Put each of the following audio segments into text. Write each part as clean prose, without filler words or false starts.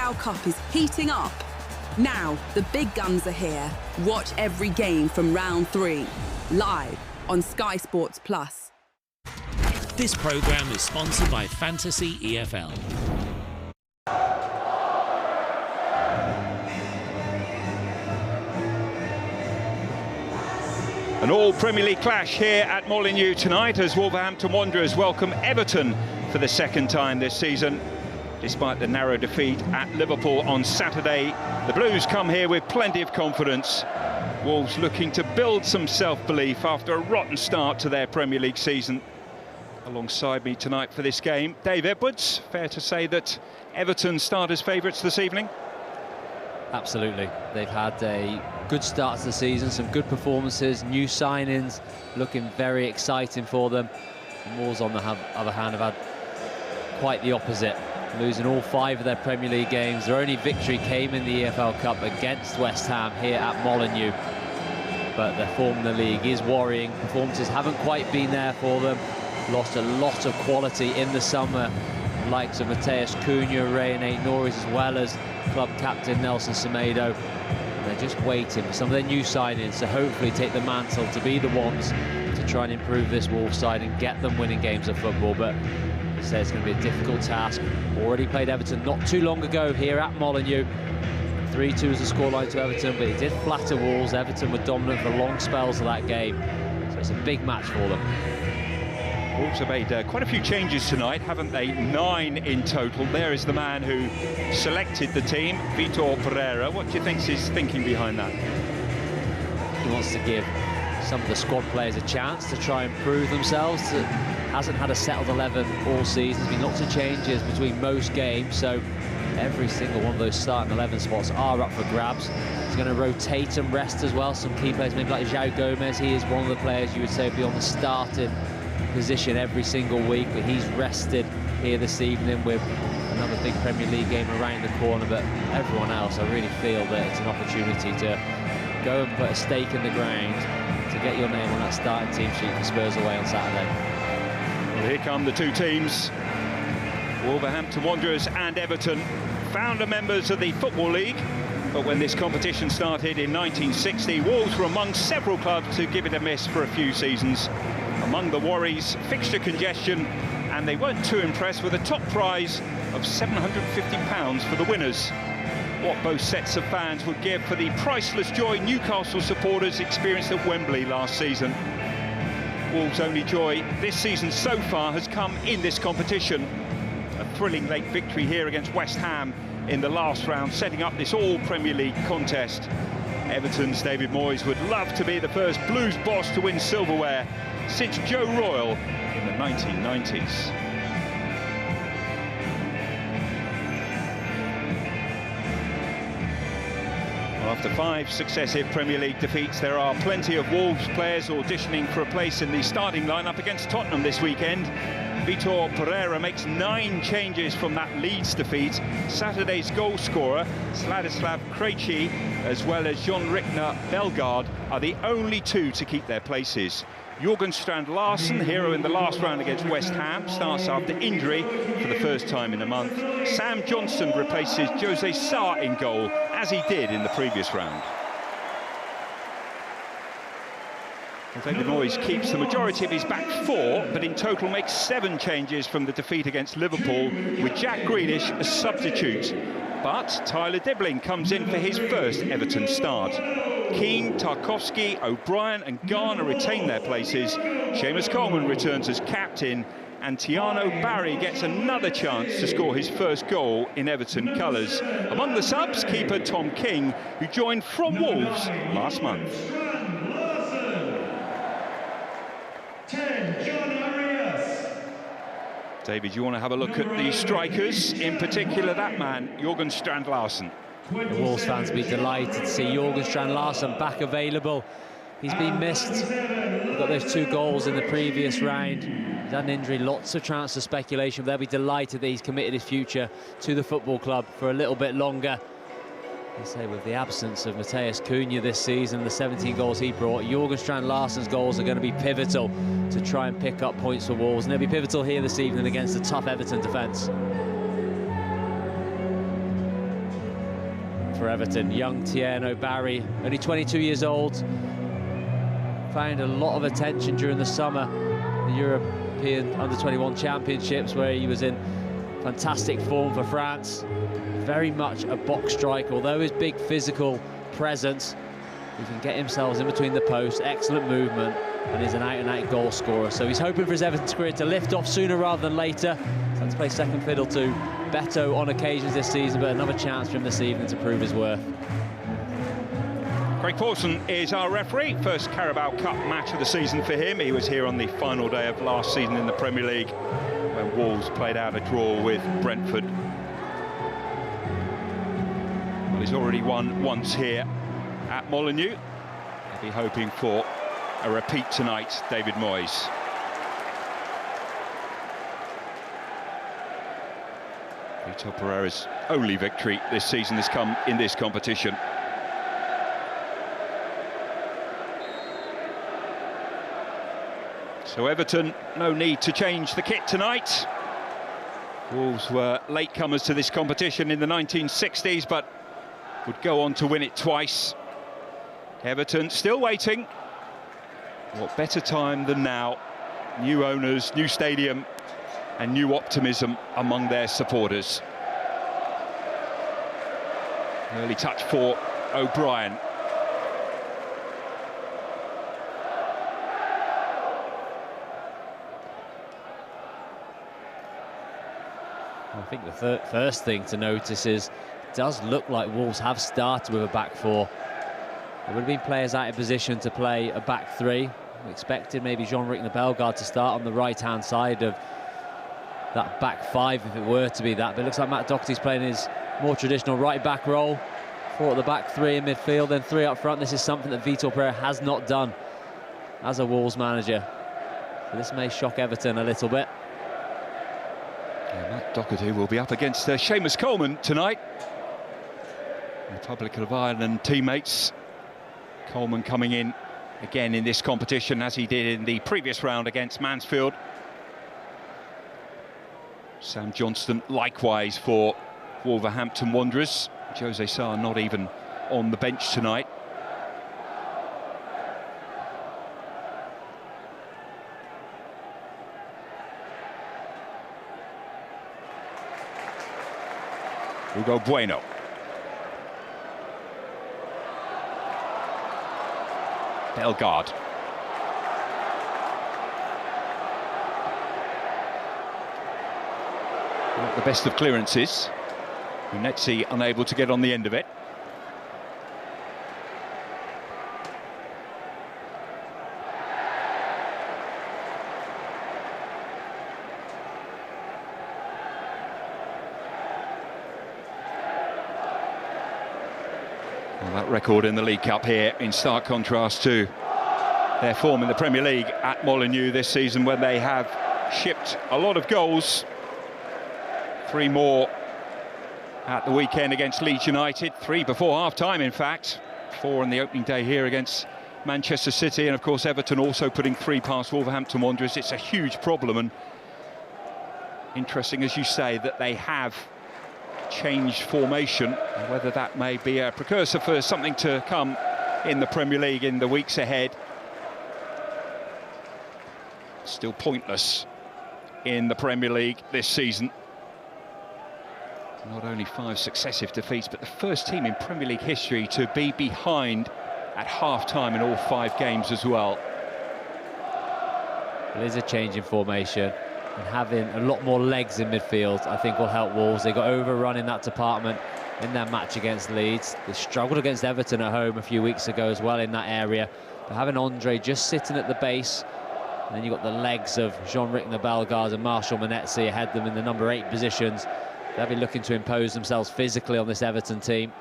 Carabao Cup is heating up. Now, the big guns are here. Watch every game from round 3, live on Sky Sports Plus. This programme is sponsored by Fantasy EFL. An all-Premier League clash here at Molineux tonight as Wolverhampton Wanderers welcome Everton for the second time this season. Despite the narrow defeat at Liverpool on Saturday, the Blues come here with plenty of confidence. Wolves looking to build some self-belief after a rotten start to their Premier League season. Alongside me tonight for this game, Dave Edwards. Fair to say that Everton start as favourites this evening? Absolutely. They've had a good start to the season, some good performances, new signings, looking very exciting for them. And Wolves, on the other hand, have had quite the opposite, losing all 5 of their Premier League games. Their only victory came in the EFL Cup against West Ham here at Molineux. But their form in the league is worrying. Performances haven't quite been there for them. Lost a lot of quality in the summer, likes of Matheus Cunha, Ray Aït-Nouri, as well as club captain Nelson Semedo. And they're just waiting for some of their new signings to hopefully take the mantle to be the ones to try and improve this Wolves side and get them winning games of football. But I say it's going to be a difficult task. Already played Everton not too long ago here at Molineux. 3-2 was the scoreline to Everton, but it did flatter Wolves. Everton were dominant for long spells of that game, so it's a big match for them. Wolves have made quite a few changes tonight, haven't they? 9 in total. There is the man who selected the team, Vitor Pereira. What do you think is his thinking behind that? He wants to give some of the squad players a chance to try and prove themselves. Hasn't had a settled 11 all season. There's been lots of changes between most games, so every single one of those starting 11 spots are up for grabs. He's going to rotate and rest as well. Some key players, maybe like João Gomez. He is one of the players you would say would be on the starting position every single week, but he's rested here this evening with another big Premier League game around the corner. But everyone else, I really feel that it's an opportunity to go and put a stake in the ground to get your name on that starting team sheet for Spurs away on Saturday. Well, here come the two teams, Wolverhampton Wanderers and Everton, founder members of the Football League. But when this competition started in 1960, Wolves were among several clubs to give it a miss for a few seasons. Among the worries, fixture congestion, and they weren't too impressed with a top prize of £750 for the winners. What both sets of fans would give for the priceless joy Newcastle supporters experienced at Wembley last season. Wolves' only joy this season so far has come in this competition. A thrilling late victory here against West Ham in the last round, setting up this all-Premier League contest. Everton's David Moyes would love to be the first Blues boss to win silverware since Joe Royle in the 1990s. Well, after 5 successive Premier League defeats, there are plenty of Wolves players auditioning for a place in the starting lineup against Tottenham this weekend. Vitor Pereira makes 9 changes from that Leeds defeat. Saturday's goal scorer, Sladislav Krejci, as well as Jan-Rikner Belgaard, are the only 2 to keep their places. Jurgen Strand-Larsen, hero in the last round against West Ham, starts after injury for the first time in a month. Sam Johnson replaces Jose Sarr in goal, as he did in the previous round. David Moyes keeps the majority of his back 4, but in total makes 7 changes from the defeat against Liverpool, with Jack Grealish as substitute. But Tyler Dibling comes in for his first Everton start. Keane, Tarkowski, O'Brien and Garner retain their places. Seamus Coleman returns as captain, and Tiano Barry gets another chance to score his first goal in Everton colours. Among the subs, keeper Tom King, who joined from Wolves last month. David, you want to have a look at the strikers, in particular that man, Jurgen Strand-Larsen. The Wolves fans will be delighted to see Jurgen Strand-Larsen back available. He's been missed. He got those 2 goals in the previous round. He's had an injury, lots of transfer speculation. They'll be delighted that he's committed his future to the football club for a little bit longer. I say, with the absence of Matheus Cunha this season, the 17 goals he brought, Jurgen Strand-Larsen's goals are going to be pivotal to try and pick up points for Wolves, and they'll be pivotal here this evening against a tough Everton defence. for Everton. Young Tierno Barry, only 22 years old. Found a lot of attention during the summer, the European Under-21 Championships, where he was in fantastic form for France. Very much a box striker, although his big physical presence, he can get himself in between the posts, excellent movement, and is an out-and-out goal scorer. So he's hoping for his Everton career to lift off sooner rather than later. Had to play second fiddle to Beto on occasions this season, but another chance for him this evening to prove his worth. Craig Pawson is our referee. First Carabao Cup match of the season for him. He was here on the final day of last season in the Premier League, when Wolves played out a draw with Brentford. Well, he's already won once here at Molineux. He'll be hoping for a repeat tonight, David Moyes. Vitor Pereira's only victory this season has come in this competition. So Everton, no need to change the kit tonight. Wolves were latecomers to this competition in the 1960s, but would go on to win it twice. Everton still waiting. What better time than now? New owners, new stadium, and new optimism among their supporters. Early touch for O'Brien. I think the first thing to notice is it does look like Wolves have started with a back four. There would have been players out of position to play a back three. We expected maybe Jean-Ric Bellegarde to start on the right-hand side of that back five if it were to be that, but it looks like Matt Doherty's playing his more traditional right-back role. Four at the back, three in midfield, then three up front. This is something that Vitor Pereira has not done as a Wolves manager. So this may shock Everton a little bit. Yeah, Matt Doherty will be up against Seamus Coleman tonight. Republic of Ireland teammates. Coleman coming in again in this competition as he did in the previous round against Mansfield. Sam Johnston likewise for Wolverhampton Wanderers. Jose Sarr not even on the bench tonight. Hugo Bueno. Bellegarde. Not the best of clearances. Unetzi unable to get on the end of it. Well, that record in the League Cup here in stark contrast to their form in the Premier League at Molineux this season, when they have shipped a lot of goals. 3 more at the weekend against Leeds United, 3 before half-time in fact, 4 on the opening day here against Manchester City, and of course Everton also putting 3 past Wolverhampton Wanderers. It's a huge problem, and interesting, as you say, that they have changed formation, and whether that may be a precursor for something to come in the Premier League in the weeks ahead. Still pointless in the Premier League this season. Not only 5 successive defeats, but the first team in Premier League history to be behind at half-time in all 5 games as well. It is a change in formation, and having a lot more legs in midfield I think will help Wolves. They got overrun in that department in their match against Leeds. They struggled against Everton at home a few weeks ago as well in that area. But having Andre just sitting at the base, and then you've got the legs of Jean-Ric Bellegarde and Marshall Monetzi ahead of them in the number 8 positions. They'll be looking to impose themselves physically on this Everton team.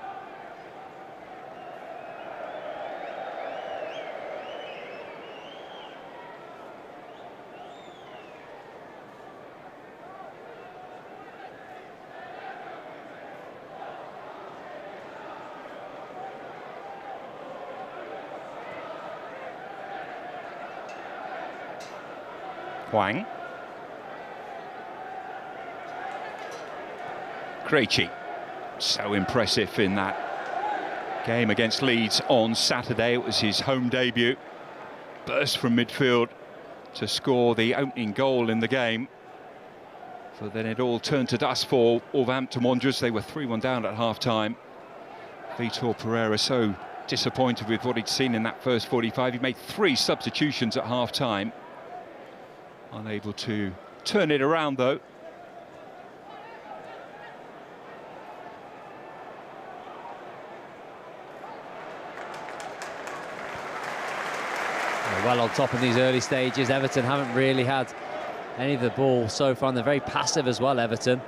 Hwang. Krejci, so impressive in that game against Leeds on Saturday. It was his home debut. Burst from midfield to score the opening goal in the game. But then it all turned to dust for Wolverhampton Wanderers. They were 3-1 down at half-time. Vitor Pereira so disappointed with what he'd seen in that first 45. He made 3 substitutions at half-time. Unable to turn it around, though. Well on top in these early stages. Everton haven't really had any of the ball so far, and they're very passive as well, Everton.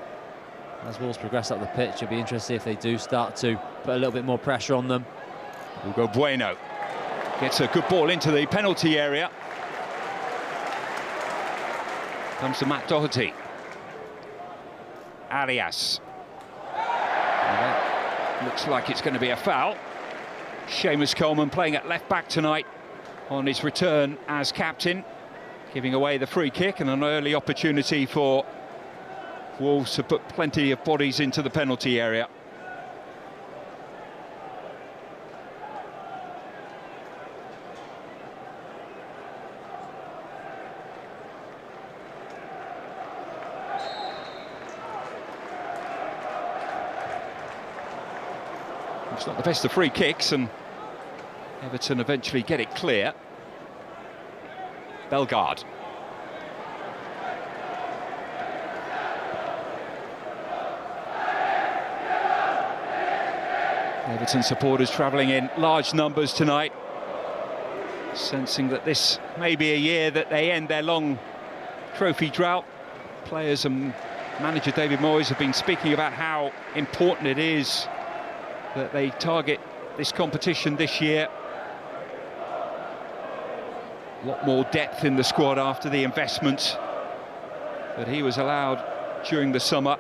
As Wolves progress up the pitch, it'll be interesting if they do start to put a little bit more pressure on them. Hugo Bueno gets a good ball into the penalty area. Comes to Matt Doherty. Arias. Looks like it's going to be a foul. Seamus Coleman playing at left back tonight on his return as captain, giving away the free kick, and an early opportunity for Wolves to put plenty of bodies into the penalty area. It's not the best of free kicks, and Everton eventually get it clear. Bellegarde. Everton supporters travelling in large numbers tonight, sensing that this may be a year that they end their long trophy drought. Players and manager David Moyes have been speaking about how important it is that they target this competition this year. A lot more depth in the squad after the investment that he was allowed during the summer.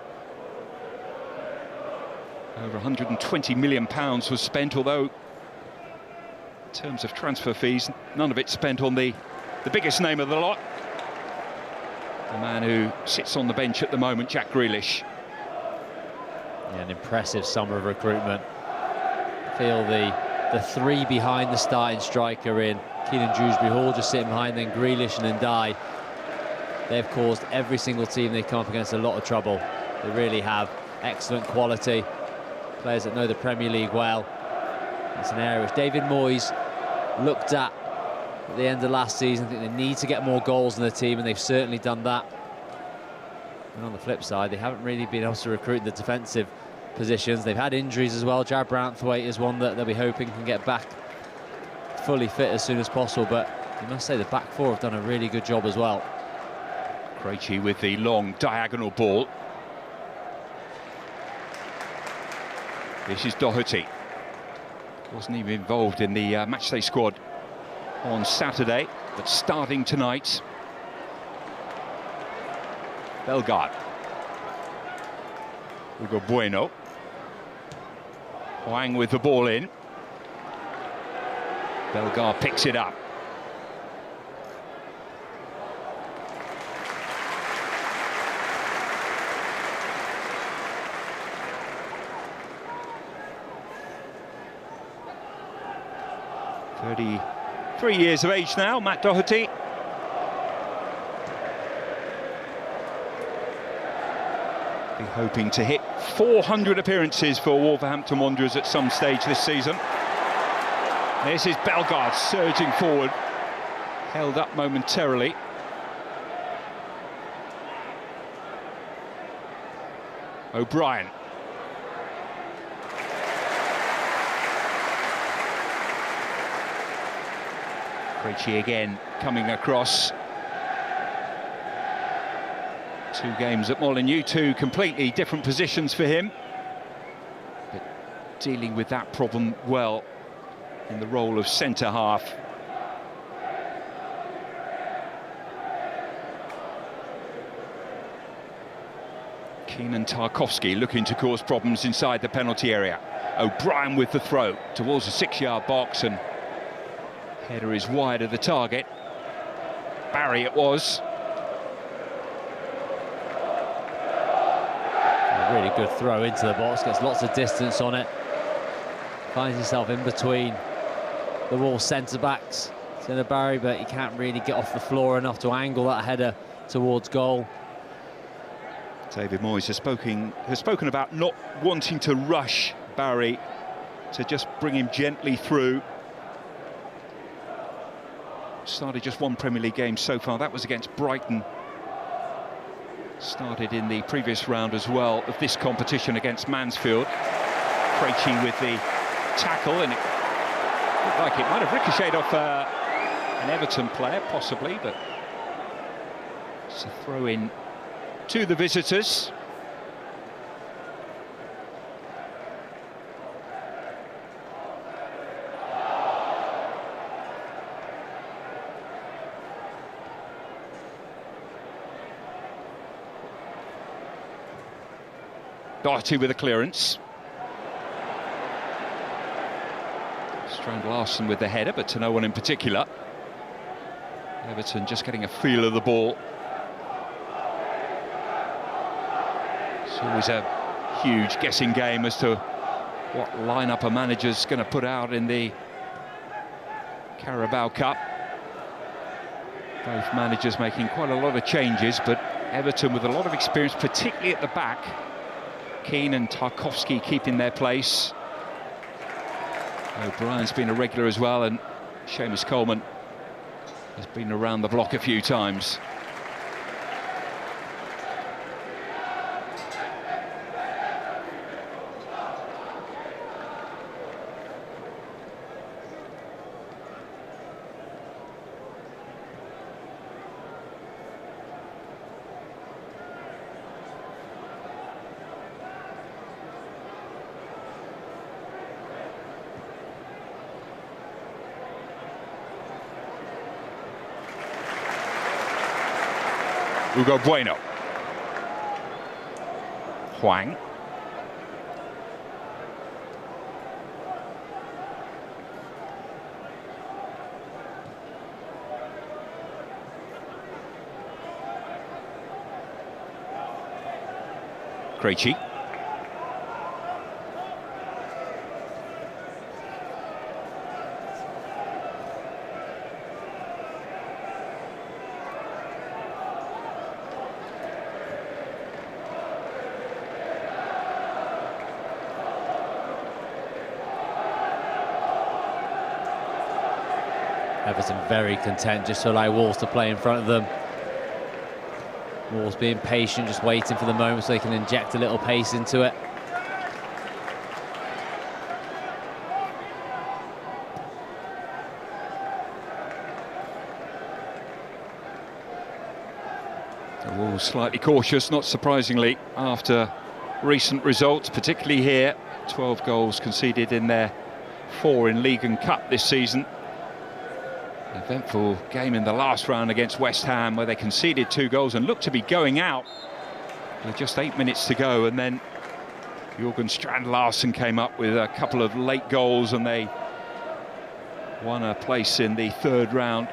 Over £120 million was spent, although in terms of transfer fees, none of it spent on the biggest name of the lot. The man who sits on the bench at the moment, Jack Grealish. Yeah, an impressive summer of recruitment. I feel the 3 behind the starting striker in Keenan Dewsbury-Hall just sitting behind, then Grealish and Ndiaye. They've caused every single team they come up against a lot of trouble. They really have. Excellent quality. Players that know the Premier League well. It's an area which David Moyes looked at the end of last season. I think they need to get more goals in the team, and they've certainly done that. And on the flip side, they haven't really been able to recruit the defensive positions. They've had injuries as well. Jared Branthwaite is one that they'll be hoping can get back fully fit as soon as possible, but you must say the back 4 have done a really good job as well. Krejci with the long diagonal ball. This is Doherty. Wasn't even involved in the matchday squad on Saturday, but starting tonight. Bellegarde. Hugo Bueno. Hwang with the ball in. Bellegarde picks it up. Three years of age now, Matt Doherty. Be hoping to hit 400 appearances for Wolverhampton Wanderers at some stage this season. This is Bellegarde surging forward, held up momentarily. O'Brien. Krejci again coming across. 2 games at Molineux, 2 completely different positions for him, but dealing with that problem well in the role of centre-half. Keenan Tarkowski looking to cause problems inside the penalty area. O'Brien with the throw towards the 6-yard box, and header is wide of the target. Barry it was. A really good throw into the box, gets lots of distance on it. Finds himself in between the Wolves centre-backs. It's in a Barry, but he can't really get off the floor enough to angle that header towards goal. David Moyes has spoken about not wanting to rush Barry, to just bring him gently through. Started just one Premier League game so far, that was against Brighton. Started in the previous round as well of this competition against Mansfield. Krejci with the tackle, and it looked like it might have ricocheted off an Everton player, possibly, but it's a throw-in to the visitors. Doherty with a clearance. Strand Larsen with the header, but to no one in particular. Everton just getting a feel of the ball. It's always a huge guessing game as to what lineup a manager's going to put out in the Carabao Cup. Both managers making quite a lot of changes, but Everton with a lot of experience, particularly at the back. Keane and Tarkowski keeping their place. O'Brien's been a regular as well, and Seamus Coleman has been around the block a few times. Hugo Bueno. Hwang. Krejci. Everton very content just to allow Wolves to play in front of them. Wolves being patient, just waiting for the moment so they can inject a little pace into it. The Wolves slightly cautious, not surprisingly, after recent results, particularly here. 12 goals conceded in their 4 in League and Cup this season. Eventful game in the last round against West Ham, where they conceded 2 goals and looked to be going out with just 8 minutes to go, and then Jørgen Strand Larsen came up with a couple of late goals and they won a place in the 3rd round.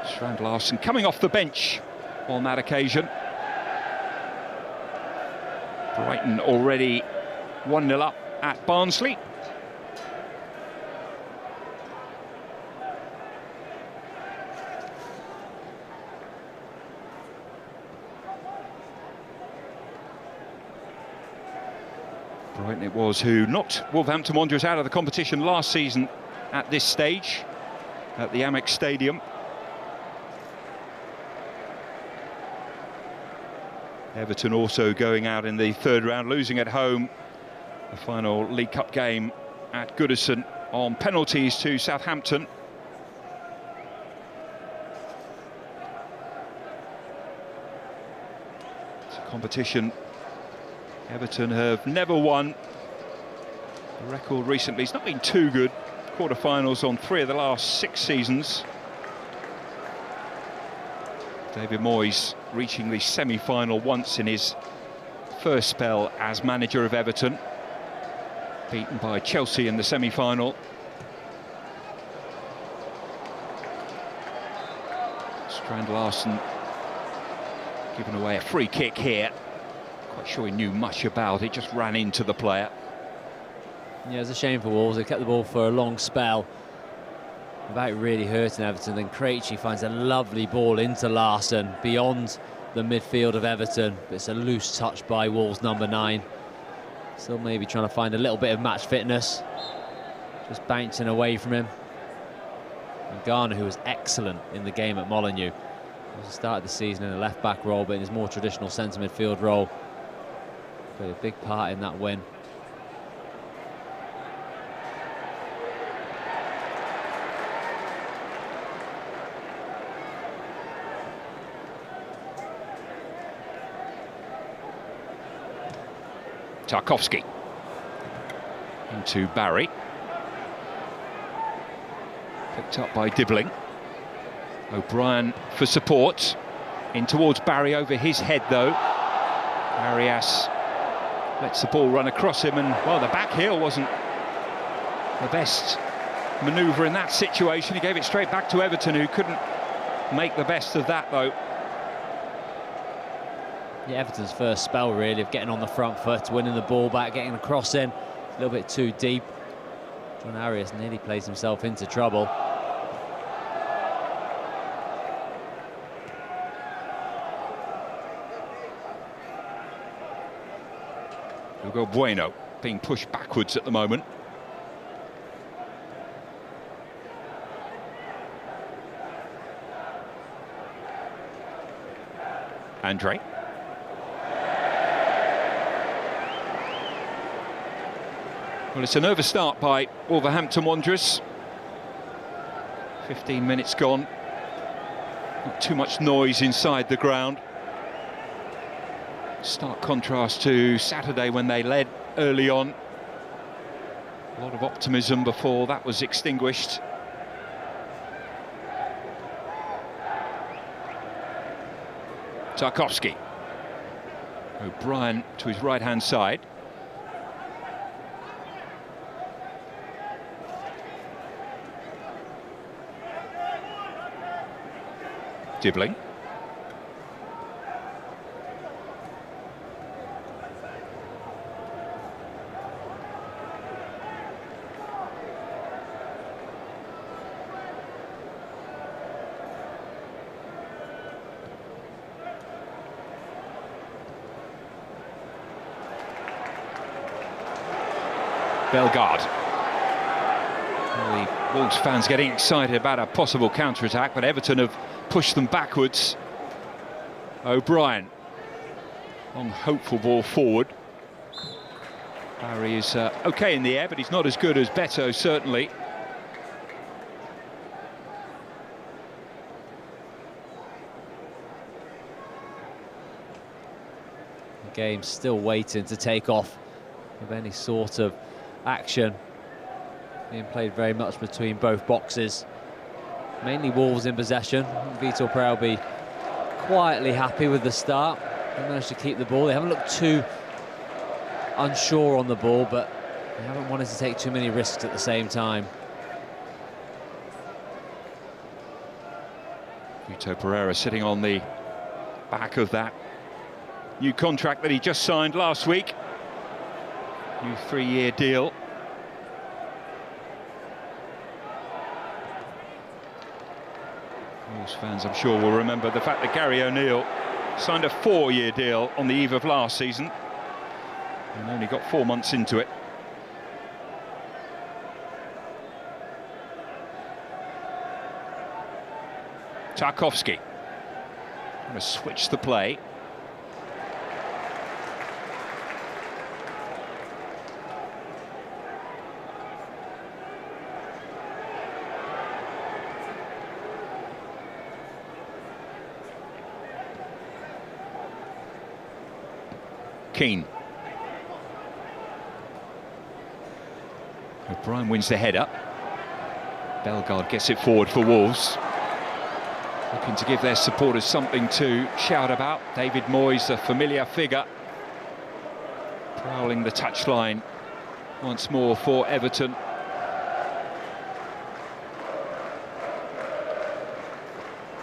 Strand Larsen coming off the bench on that occasion. Brighton already 1-0 up at Barnsley. Brighton it was who knocked Wolverhampton Wanderers out of the competition last season at this stage at the Amex Stadium. Everton also going out in the 3rd round, losing at home the final League Cup game at Goodison on penalties to Southampton. It's a competition Everton have never won. The record recently has not been too good. Quarter-finals on 3 of the last 6 seasons. David Moyes reaching the semi-final once in his first spell as manager of Everton. Beaten by Chelsea in the semi-final. Strand Larsen giving away a free kick here. Quite sure he knew much about it, just ran into the player. Yeah, it's a shame for Wolves. They kept the ball for a long spell without really hurting Everton. Then Krejci finds a lovely ball into Larsson beyond the midfield of Everton. But it's a loose touch by Wolves number 9. Still maybe trying to find a little bit of match fitness. Just bouncing away from him. And Garner, who was excellent in the game at Molineux. He started the season in a left-back role, but in his more traditional centre midfield role. Played a big part in that win. Tarkowski into Barry, picked up by Dibbling. O'Brien for support, in towards Barry, over his head though. Arias lets the ball run across him, and well, the back heel wasn't the best manoeuvre in that situation. He gave it straight back to Everton, who couldn't make the best of that though. Yeah, Everton's first spell really of getting on the front foot, winning the ball back, getting a cross in, a little bit too deep. John Arias nearly plays himself into trouble. Hugo Bueno being pushed backwards at the moment. Andre. Well, it's a nervous start by Wolverhampton Wanderers. 15 minutes gone. Not too much noise inside the ground. Stark contrast to Saturday when they led early on. A lot of optimism before that was extinguished. Tarkowski. O'Brien to his right-hand side. Dibbling. Bellegarde. Well, the Wolves fans getting excited about a possible counter-attack, but Everton have pushed them backwards. O'Brien, long hopeful ball forward. Barry is okay in the air, but he's not as good as Beto, certainly. The game's still waiting to take off with any sort of action. Being played very much between both boxes. Mainly Wolves in possession. Vitor Pereira will be quietly happy with the start. They managed to keep the ball. They haven't looked too unsure on the ball, but they haven't wanted to take too many risks at the same time. Vitor Pereira sitting on the back of that new contract that he just signed last week. New 3-year deal. Wolves fans, I'm sure, will remember the fact that Gary O'Neill signed a 4-year deal on the eve of last season and only got 4 months into it. Tarkowski going to switch the play. Keane. O'Brien wins the header. Bellegarde gets it forward for Wolves. Looking to give their supporters something to shout about. David Moyes, a familiar figure, prowling the touchline once more for Everton.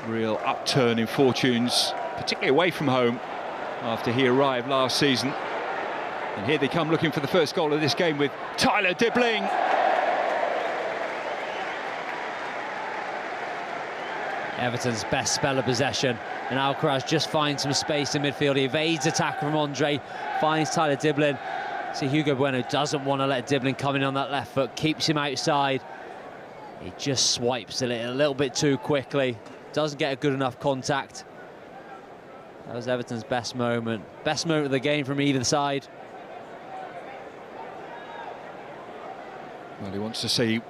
Real upturn in fortunes, particularly away from home, after he arrived last season. And here they come looking for the first goal of this game with Tyler Dibbling. Everton's best spell of possession, and Alcaraz just finds some space in midfield. He evades attack from Andre, finds Tyler Dibbling. See, Hugo Bueno doesn't want to let Dibbling come in on that left foot, keeps him outside. He just swipes it a little bit too quickly, doesn't get a good enough contact. That was Everton's best moment of the game from either side. Well, he wants to see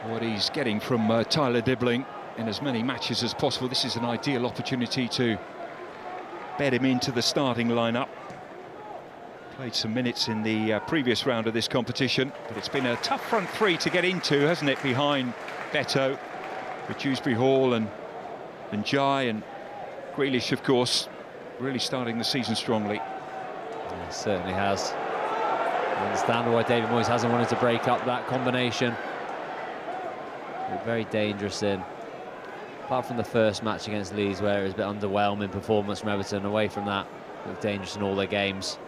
what he's getting from Tyler Dibbling in as many matches as possible. This is an ideal opportunity to bed him into the starting lineup. Played some minutes in the previous round of this competition, but it's been a tough front three to get into, hasn't it, behind Beto, with Dewsbury Hall and Jai, and Grealish, of course, really starting the season strongly. Yeah, it certainly has. I understand why David Moyes hasn't wanted to break up that combination. They're very dangerous in. Apart from the first match against Leeds, where it was a bit underwhelming performance from Everton, away from that, they're dangerous in all their games.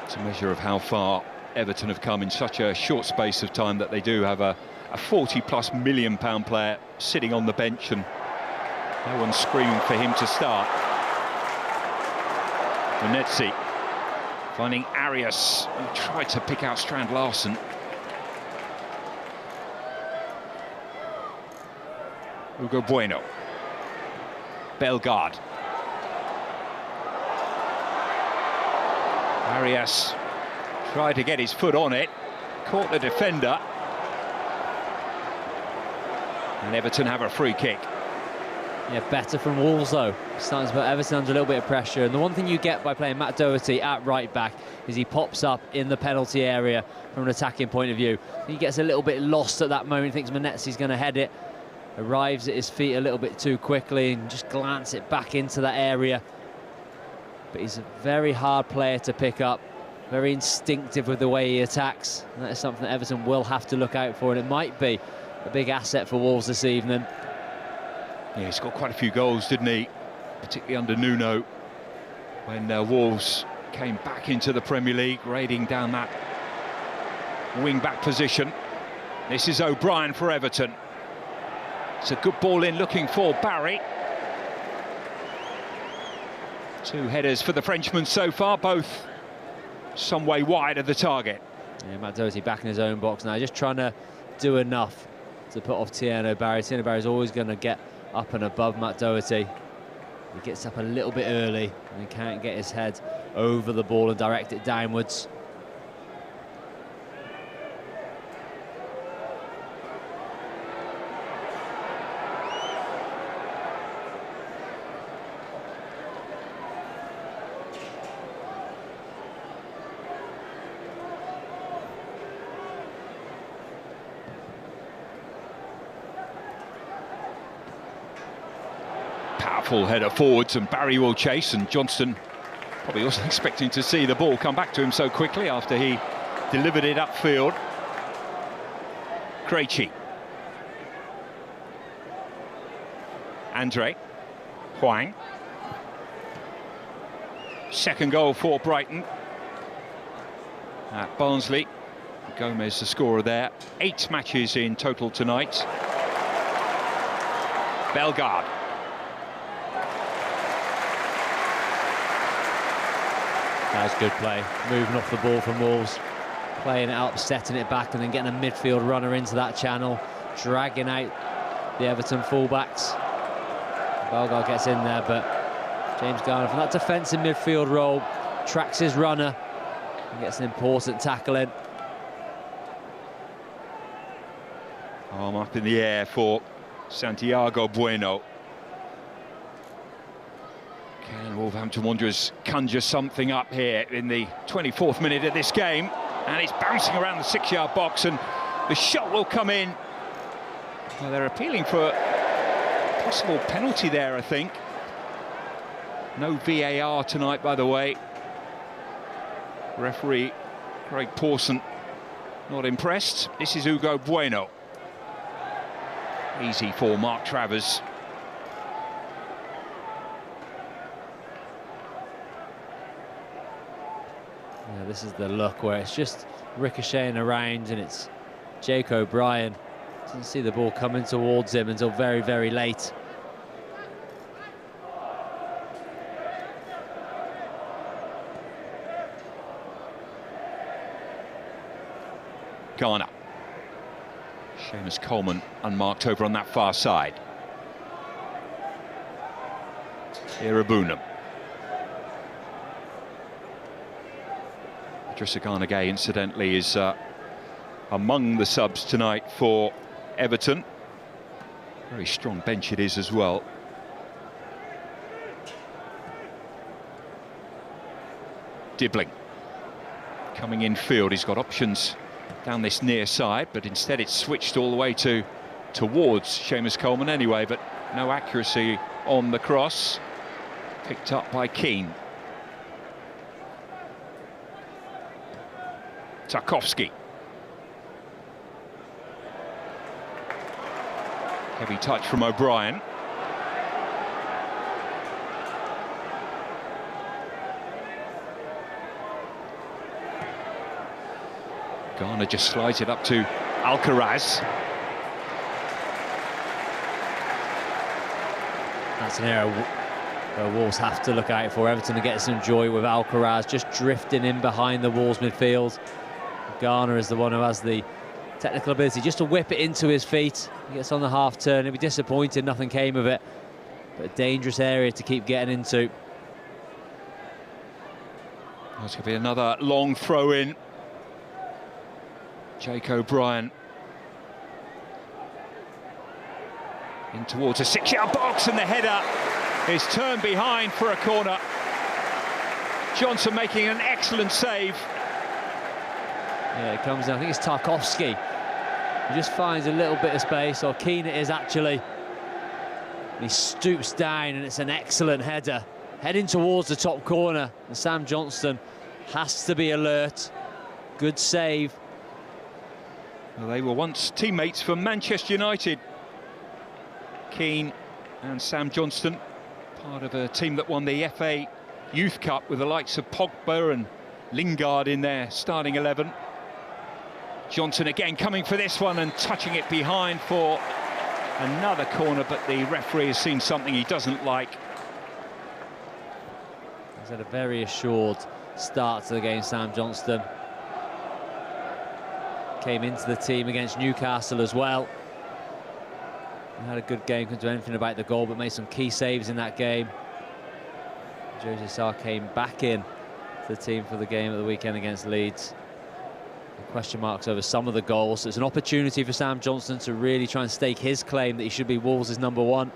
It's a measure of how far Everton have come in such a short space of time, that they do have a £40+ million player sitting on the bench, and no one's screaming for him to start. Venezia finding Arias, who tried to pick out Strand Larsen. Hugo Bueno. Bellegarde. Arias tried to get his foot on it, caught the defender. And Everton have a free kick. Yeah, better from Wolves though. Starting to put Everton under a little bit of pressure. And the one thing you get by playing Matt Doherty at right back is he pops up in the penalty area from an attacking point of view. He gets a little bit lost at that moment, thinks Menetsi's going to head it, arrives at his feet a little bit too quickly and just glance it back into that area. But he's a very hard player to pick up, very instinctive with the way he attacks. And that is something that Everton will have to look out for, and it might be a big asset for Wolves this evening. Yeah, he's got quite a few goals, didn't he? Particularly under Nuno, when Wolves came back into the Premier League, raiding down that wing-back position. This is O'Brien for Everton. It's a good ball in, looking for Barry. Two headers for the Frenchman so far, both some way wide of the target. Yeah, Matt Doherty back in his own box now, just trying to do enough to put off Tierno Barry. Tierno Barry's always going to get up and above Matt Doherty. He gets up a little bit early and he can't get his head over the ball and direct it downwards. Powerful header forwards, and Barry will chase, and Johnston probably wasn't expecting to see the ball come back to him so quickly after he delivered it upfield. Krejci. Andre. Hwang. Second goal for Brighton at Barnsley. Gomez the scorer there. 8 matches in total tonight. Bellegarde. That was good play, moving off the ball from Wolves, playing it up, setting it back, and then getting a midfield runner into that channel, dragging out the Everton fullbacks. Bellegarde gets in there, but James Garner from that defensive midfield role tracks his runner and gets an important tackle in. Arm up in the air for Santiago Bueno. Can Wolverhampton Wanderers conjure something up here in the 24th minute of this game? And it's bouncing around the 6-yard box, and the shot will come in. Well, they're appealing for a possible penalty there, I think. No VAR tonight, by the way. Referee Craig Pawson not impressed. This is Hugo Bueno. Easy for Mark Travers. Yeah, this is the look where it's just ricocheting around, and it's Jake O'Brien. Doesn't see the ball coming towards him until very, very late. Garner. Seamus Coleman unmarked over on that far side. Irabunum. Idrissa Gana Gueye, incidentally, is among the subs tonight for Everton. Very strong bench it is as well. Dibbling coming in field. He's got options down this near side, but instead it's switched all the way towards Seamus Coleman anyway, but no accuracy on the cross. Picked up by Keane. Tarkowski. Heavy touch from O'Brien. Garner just slides it up to Alcaraz. That's an area where Wolves have to look out for. Everton to get some joy with Alcaraz just drifting in behind the Wolves midfield. Garner is the one who has the technical ability just to whip it into his feet. He gets on the half turn. He'll be disappointed nothing came of it, but a dangerous area to keep getting into. There's going to be another long throw in. Jake O'Brien in towards a 6-yard box, and the header is turned behind for a corner. Johnson making an excellent save. Yeah, it comes in. I think it's Tarkowski. He just finds a little bit of space, or Keane it is actually. And he stoops down, and it's an excellent header. Heading towards the top corner, and Sam Johnston has to be alert. Good save. Well, they were once teammates for Manchester United. Keane and Sam Johnston, part of a team that won the FA Youth Cup with the likes of Pogba and Lingard in their starting 11. Johnson again coming for this one and touching it behind for another corner, but the referee has seen something he doesn't like. He's had a very assured start to the game, Sam Johnston. Came into the team against Newcastle as well. He had a good game, couldn't do anything about the goal, but made some key saves in that game. Jose Sarr came back in to the team for the game at the weekend against Leeds. Question marks over some of the goals. So it's an opportunity for Sam Johnston to really try and stake his claim that he should be Wolves' number one.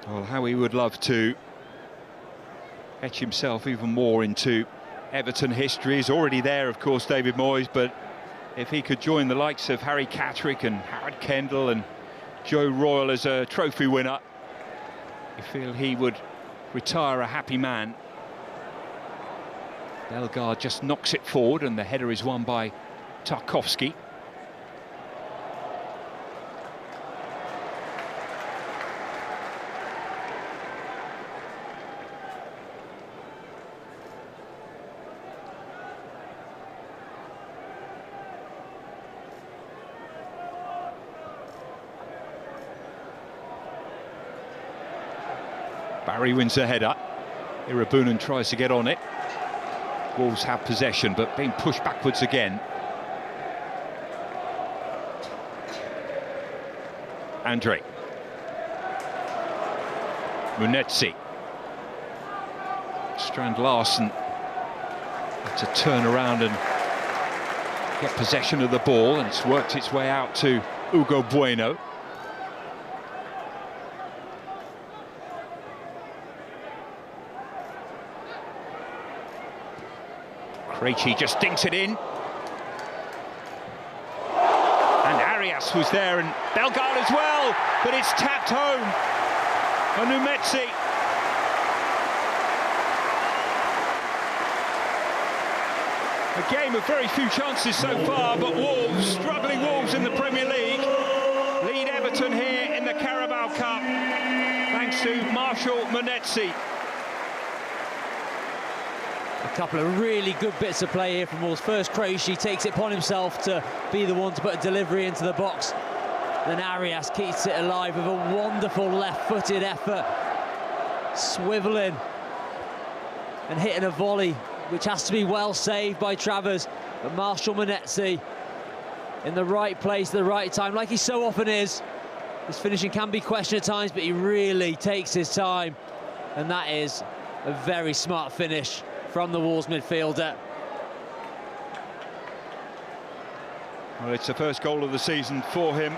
Well, how he would love to etch himself even more into Everton history. He's already there, of course, David Moyes, but if he could join the likes of Harry Catterick and Howard Kendall and Joe Royle as a trophy winner, you feel he would retire a happy man. Bellegarde just knocks it forward, and the header is won by Tarkowski. Barry wins the header. Irabunum tries to get on it. Wolves have possession, but being pushed backwards again. Andre. Munetsi. Strand Larsen to turn around and get possession of the ball, and it's worked its way out to Hugo Bueno. Krejci just dinks it in. And Arias was there, and Bellegarde as well, but it's tapped home. And Munetsi. A game of very few chances so far, but Wolves, struggling Wolves in the Premier League, lead Everton here in the Carabao Cup. to Marshall Monetsi. A couple of really good bits of play here from Wolves. First, Krejci takes it upon himself to be the one to put a delivery into the box. Then Arias keeps it alive with a wonderful left-footed effort, swivelling and hitting a volley, which has to be well saved by Travers. But Marshall Monetsi in the right place at the right time, like he so often is. His finishing can be questioned at times, but he really takes his time. And that is a very smart finish from the Wolves midfielder. Well, it's the first goal of the season for him.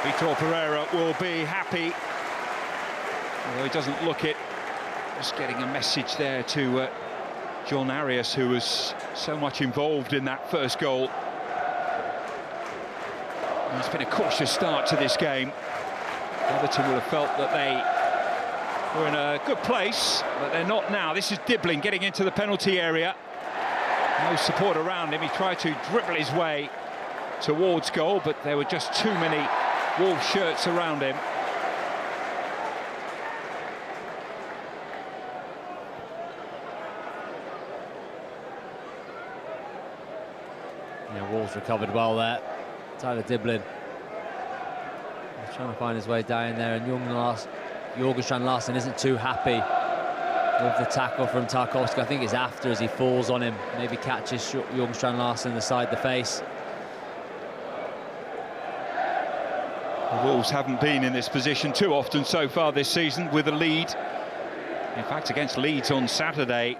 Vitor Pereira will be happy, although he doesn't look it. Just getting a message there to John Arias, who was so much involved in that first goal. And it's been a cautious start to this game. Everton will have felt that they were in a good place, but they're not now. This is Dibbling getting into the penalty area. No support around him. He tried to dribble his way towards goal, but there were just too many Wolves shirts around him. Yeah, Wolves recovered well there. Tyler Dibbling trying to find his way down there, and Jorgenstrand Larsen isn't too happy with the tackle from Tarkowski. I think it's after, as he falls on him, maybe catches Jorgenstrand Larsen inside the face. The Wolves haven't been in this position too often so far this season with a lead. In fact, against Leeds on Saturday,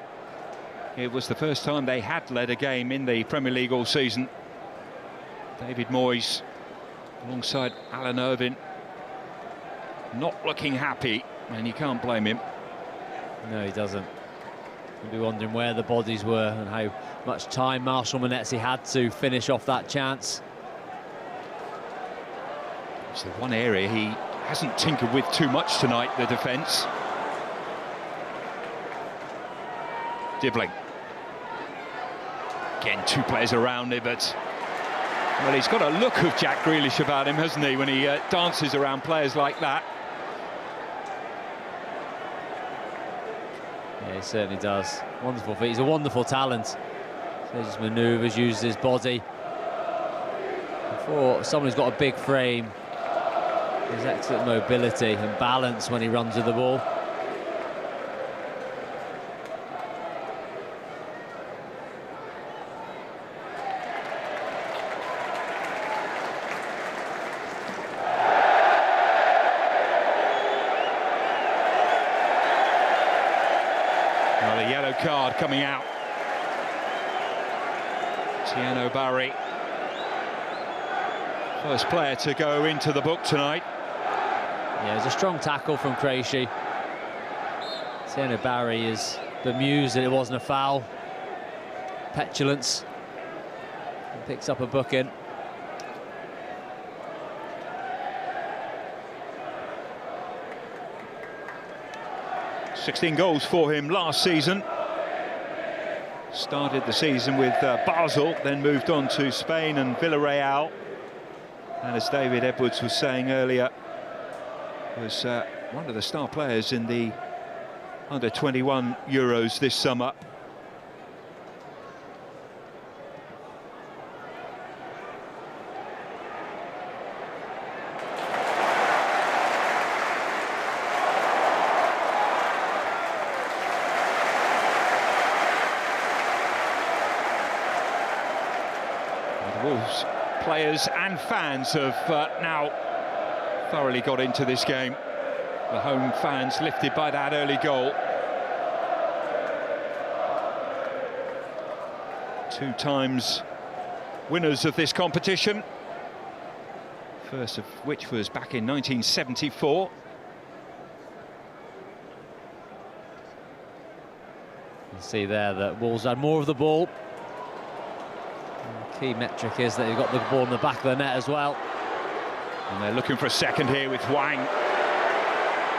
it was the first time they had led a game in the Premier League all season. David Moyes alongside Alan Irvine, not looking happy, and you can't blame him. No, he doesn't. He'll be wondering where the bodies were and how much time Marshall Monetsi had to finish off that chance. It's the one area he hasn't tinkered with too much tonight, the defence. Dibbling. Again, two players around him, but well, he's got a look of Jack Grealish about him, hasn't he, when he dances around players like that. Yeah, he certainly does. Wonderful feat. He's a wonderful talent. So he just manoeuvres, uses his body. For someone who's got a big frame, there's excellent mobility and balance when he runs with the ball. Well, a yellow card coming out. Tiano Barry, first player to go into the book tonight. Yeah, it's a strong tackle from Krejci. Tiano Barry is bemused that it wasn't a foul. Petulance. And picks up a booking. $16 goals for him last season. Started the season with Basel, then moved on to Spain and Villarreal. And as David Edwards was saying earlier, was one of the star players in the under-21 Euros this summer. The Wolves players and fans have now thoroughly got into this game. The home fans lifted by that early goal. Two times winners of this competition. First of which was back in 1974. You see there that Wolves had more of the ball. The key metric is that they've got the ball in the back of the net as well. And they're looking for a second here with Hwang.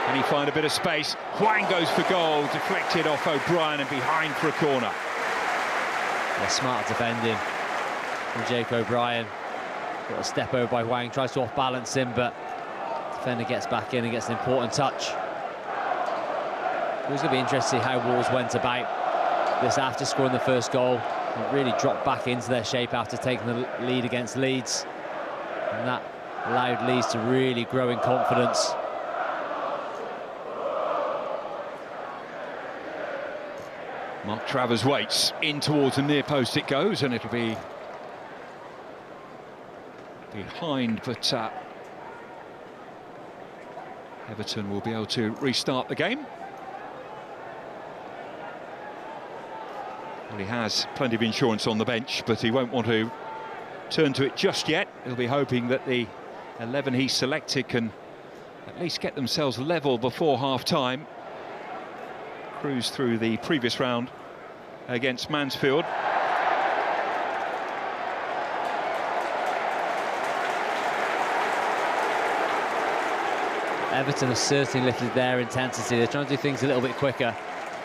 Can he find a bit of space? Hwang goes for goal, deflected off O'Brien and behind for a corner. Yeah, smart defending from Jake O'Brien. Got a step over by Hwang, tries to off-balance him, but Defender gets back in and gets an important touch. It was going to be interesting to see how Wolves went about this after scoring the first goal. They really dropped back into their shape after taking the lead against Leeds. And that allowed Leeds to really grow in confidence. Mark Travers waits, in towards the near post it goes, and it'll be behind, but Everton will be able to restart the game. Well, he has plenty of insurance on the bench, but he won't want to turn to it just yet. He'll be hoping that the 11 he selected can at least get themselves level before half-time. Cruise through the previous round against Mansfield. Everton have certainly lifted their intensity. They're trying to do things a little bit quicker,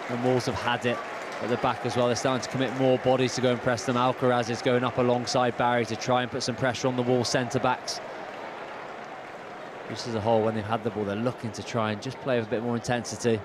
and Wolves have had it at the back as well. They're starting to commit more bodies to go and press them. Alcaraz is going up alongside Barry to try and put some pressure on the Wolves centre-backs. Just as a whole, when they've had the ball, they're looking to try and just play with a bit more intensity.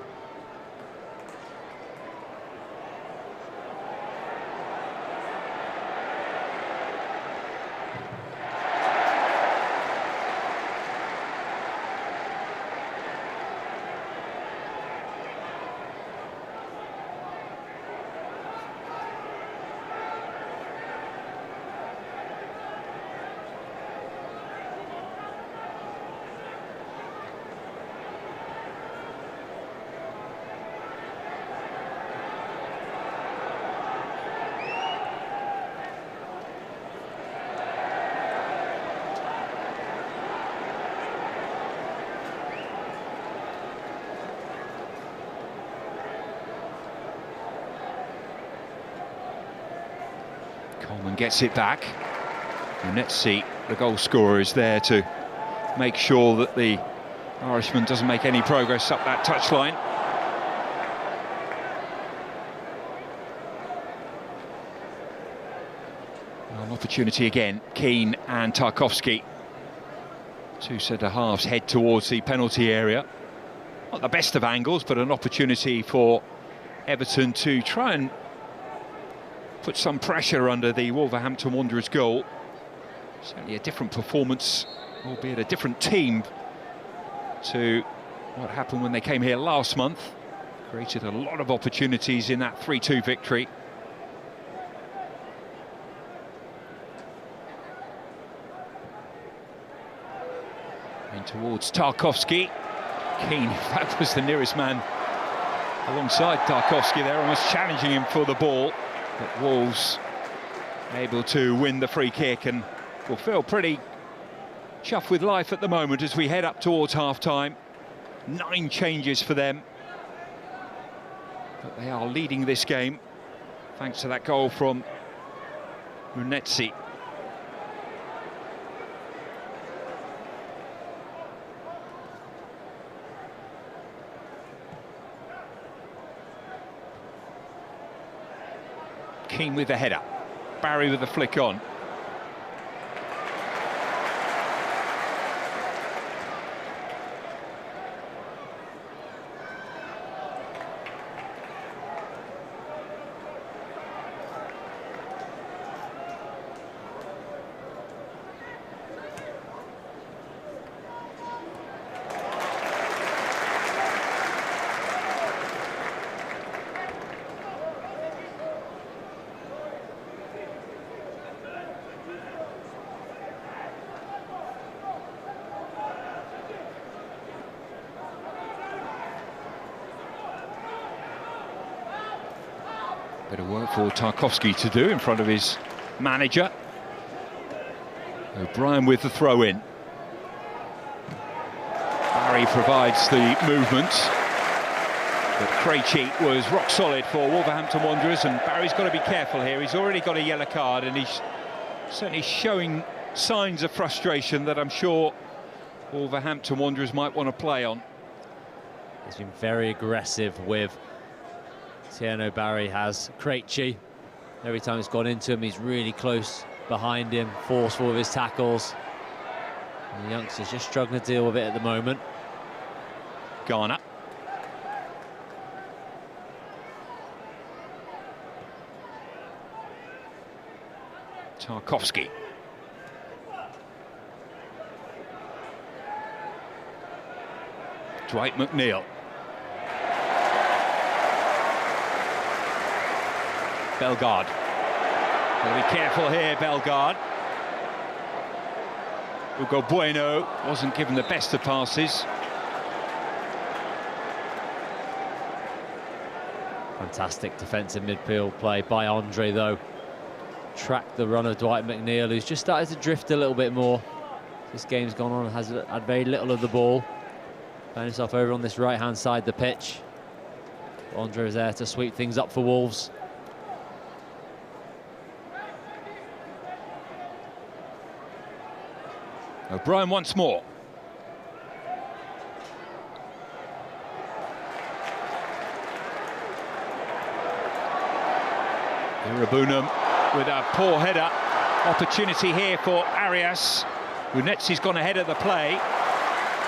Coleman gets it back. Unetsi, the goal scorer, is there to make sure that the Irishman doesn't make any progress up that touchline. An opportunity again. Keane and Tarkowski, two centre-halves, head towards the penalty area. Not the best of angles, but an opportunity for Everton to try and put some pressure under the Wolverhampton Wanderers goal. Certainly a different performance, albeit a different team, to what happened when they came here last month. Created a lot of opportunities in that 3-2 victory. In towards Tarkowski. Keane, in fact, was the nearest man alongside Tarkowski there, almost challenging him for the ball. But Wolves able to win the free kick and will feel pretty chuffed with life at the moment as we head up towards half-time. 9 changes for them. But they are leading this game thanks to that goal from Unetsi. Keane with the header, Barry with the flick on. Bit of work for Tarkowski to do in front of his manager. O'Brien with the throw in. Barry provides the movement, but Krejci was rock solid for Wolverhampton Wanderers, and Barry's got to be careful here. He's already got a yellow card and he's certainly showing signs of frustration that I'm sure Wolverhampton Wanderers might want to play on. He's been very aggressive with Tierno Barry, has Krejci. Every time he's gone into him, he's really close behind him, forceful with his tackles. The youngsters just struggling to deal with it at the moment. Garner. Tarkowski. Dwight McNeil. Bellegarde. Got to be careful here, Bellegarde. Hugo Bueno wasn't given the best of passes. Fantastic defensive midfield play by Andre, though. Tracked the run of Dwight McNeil, who's just started to drift a little bit more. This game's gone on and has had very little of the ball. Found himself over on this right-hand side of the pitch. Andre is there to sweep things up for Wolves. O'Brien once more. Irabunum with a poor header. Opportunity here for Arias. Unetsi's gone ahead of the play.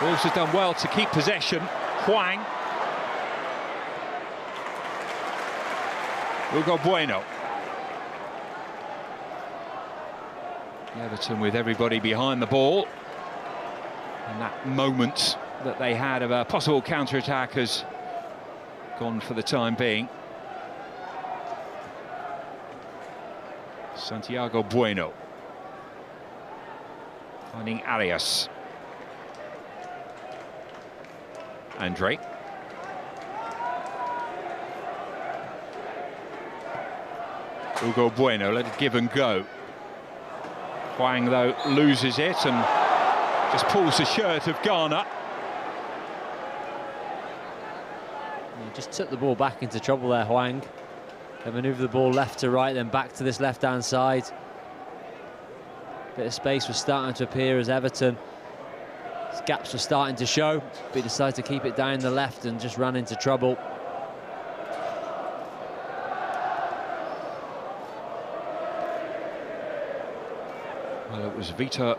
Wolves have done well to keep possession. Hwang. Hugo Bueno. Everton with everybody behind the ball. And that moment that they had of a possible counter-attack has gone for the time being. Santiago Bueno. Finding Arias. Andre. Hugo Bueno, let it give and go. Hwang, though, loses it and just pulls the shirt of Garner. He just took the ball back into trouble there, Hwang. They manoeuvred the ball left to right, then back to this left-hand side. Bit of space was starting to appear as Everton. His gaps were starting to show, but he decided to keep it down the left and just ran into trouble. Well, it was Vitor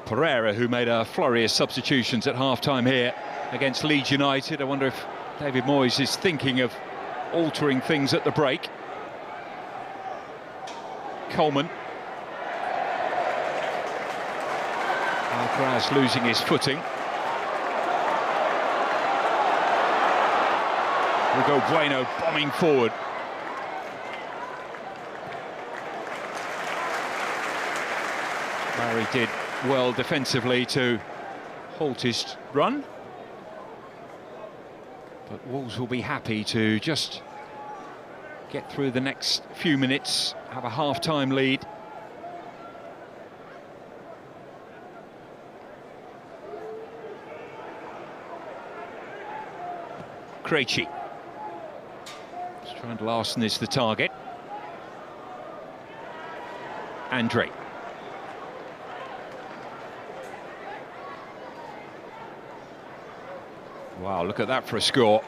Pereira who made a flurry of substitutions at half-time here against Leeds United. I wonder if David Moyes is thinking of altering things at the break. Coleman. Alcaraz losing his footing. Hugo Bueno bombing forward. Barry did well defensively to halt his run. But Wolves will be happy to just get through the next few minutes, have a half-time lead. Krejci. Strand Larsen is the target. Andre. Wow, look at that for a score.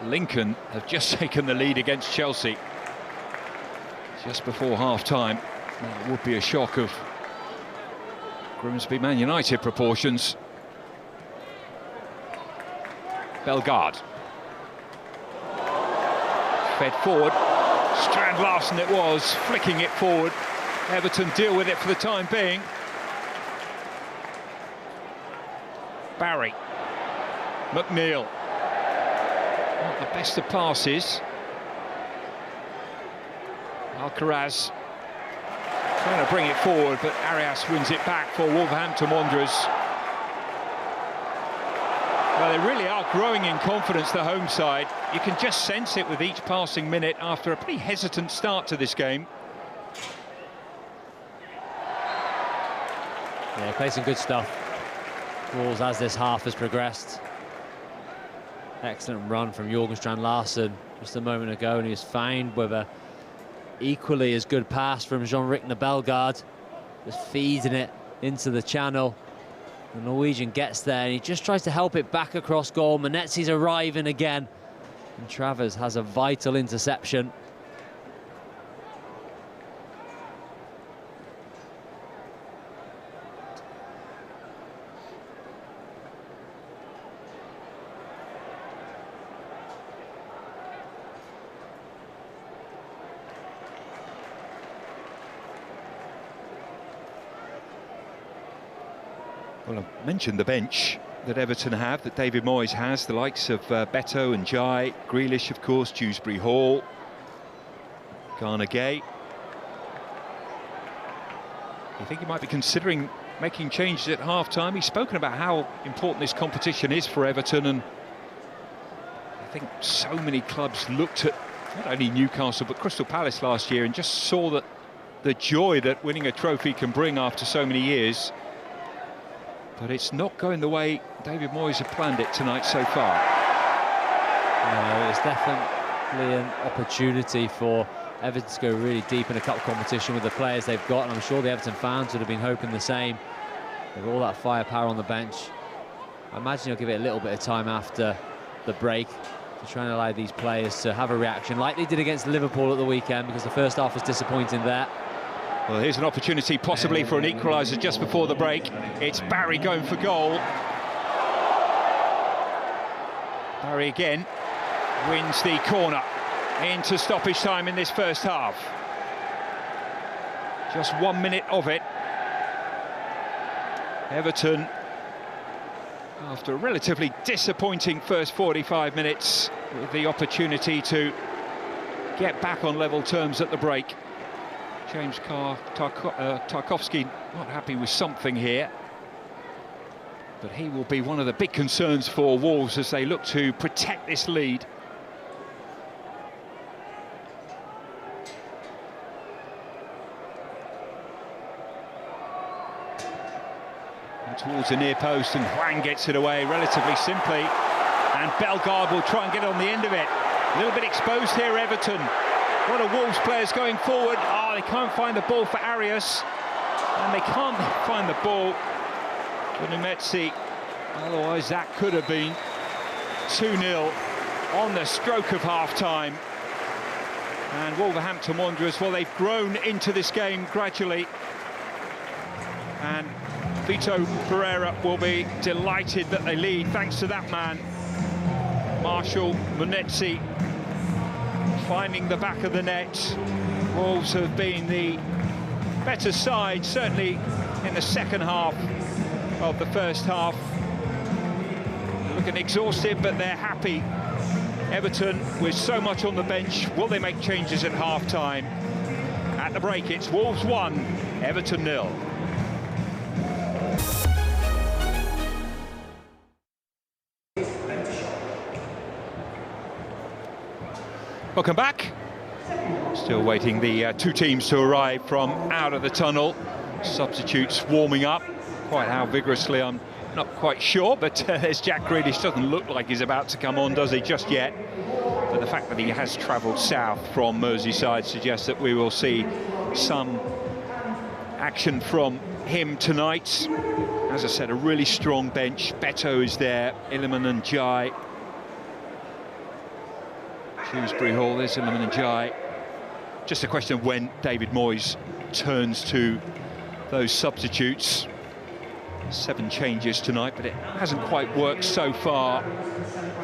Lincoln have just taken the lead against Chelsea just before half-time. That would be a shock of Grimsby Man United proportions. Bellegarde. Fed forward. Strand Larsen it was, flicking it forward. Everton deal with it for the time being. Barry. McNeil. Not the best of passes. Alcaraz trying to bring it forward, but Arias wins it back for Wolverhampton Wanderers. Well, they really are growing in confidence, the home side. You can just sense it with each passing minute after a pretty hesitant start to this game. Yeah, played some good stuff. Wolves as this half has progressed. Excellent run from Jorgen Strand Larsen just a moment ago, and he was found with a equally as good pass from Jean-Rickner Bellegarde, just feeding it into the channel. The Norwegian gets there and he just tries to help it back across goal. Monetsi's arriving again, and Travers has a vital interception. Well, I've mentioned the bench that Everton have, that David Moyes has, the likes of Beto and Jai, Grealish, of course, Dewsbury Hall, Garner Gay. You think he might be considering making changes at half-time? He's spoken about how important this competition is for Everton, and I think so many clubs looked at not only Newcastle but Crystal Palace last year and just saw that the joy that winning a trophy can bring after so many years. But it's not going the way David Moyes had planned it tonight so far. No, it's definitely an opportunity for Everton to go really deep in a cup competition with the players they've got, and I'm sure the Everton fans would have been hoping the same. With all that firepower on the bench, I imagine he'll give it a little bit of time after the break to try and allow these players to have a reaction like they did against Liverpool at the weekend, because the first half was disappointing there. Well, here's an opportunity possibly for an equaliser just before the break. It's Barry going for goal. Barry again wins the corner into stoppage time in this first half. Just 1 minute of it. Everton, after a relatively disappointing first 45 minutes, with the opportunity to get back on level terms at the break. James Tarkowski not happy with something here, but he will be one of the big concerns for Wolves as they look to protect this lead. And towards the near post, and Hwang gets it away relatively simply, and Bellegarde will try and get on the end of it. A little bit exposed here, Everton. What are Wolves players going forward? Oh, they can't find the ball for Arias, and they can't find the ball for Numetsi. Otherwise, that could have been 2-0 on the stroke of half-time. And Wolverhampton Wanderers, well, they've grown into this game gradually. And Vito Pereira will be delighted that they lead, thanks to that man, Marshall Munetsi, finding the back of the net. Wolves have been the better side, certainly in the second half of the first half. They're looking exhausted, but they're happy. Everton with so much on the bench. Will they make changes at half-time? At the break, it's Wolves 1, Everton 0. Welcome back. Still waiting the two teams to arrive from out of the tunnel. Substitutes warming up. Quite how vigorously, I'm not quite sure, but there's Jack Grealish. Doesn't look like he's about to come on, does he, just yet? But the fact that he has travelled south from Merseyside suggests that we will see some action from him tonight. As I said, a really strong bench. Beto is there, Illiman and Jai. Dewsbury Hall, there's Illiman and Jai. Just a question of when David Moyes turns to those substitutes. 7 changes tonight, but it hasn't quite worked so far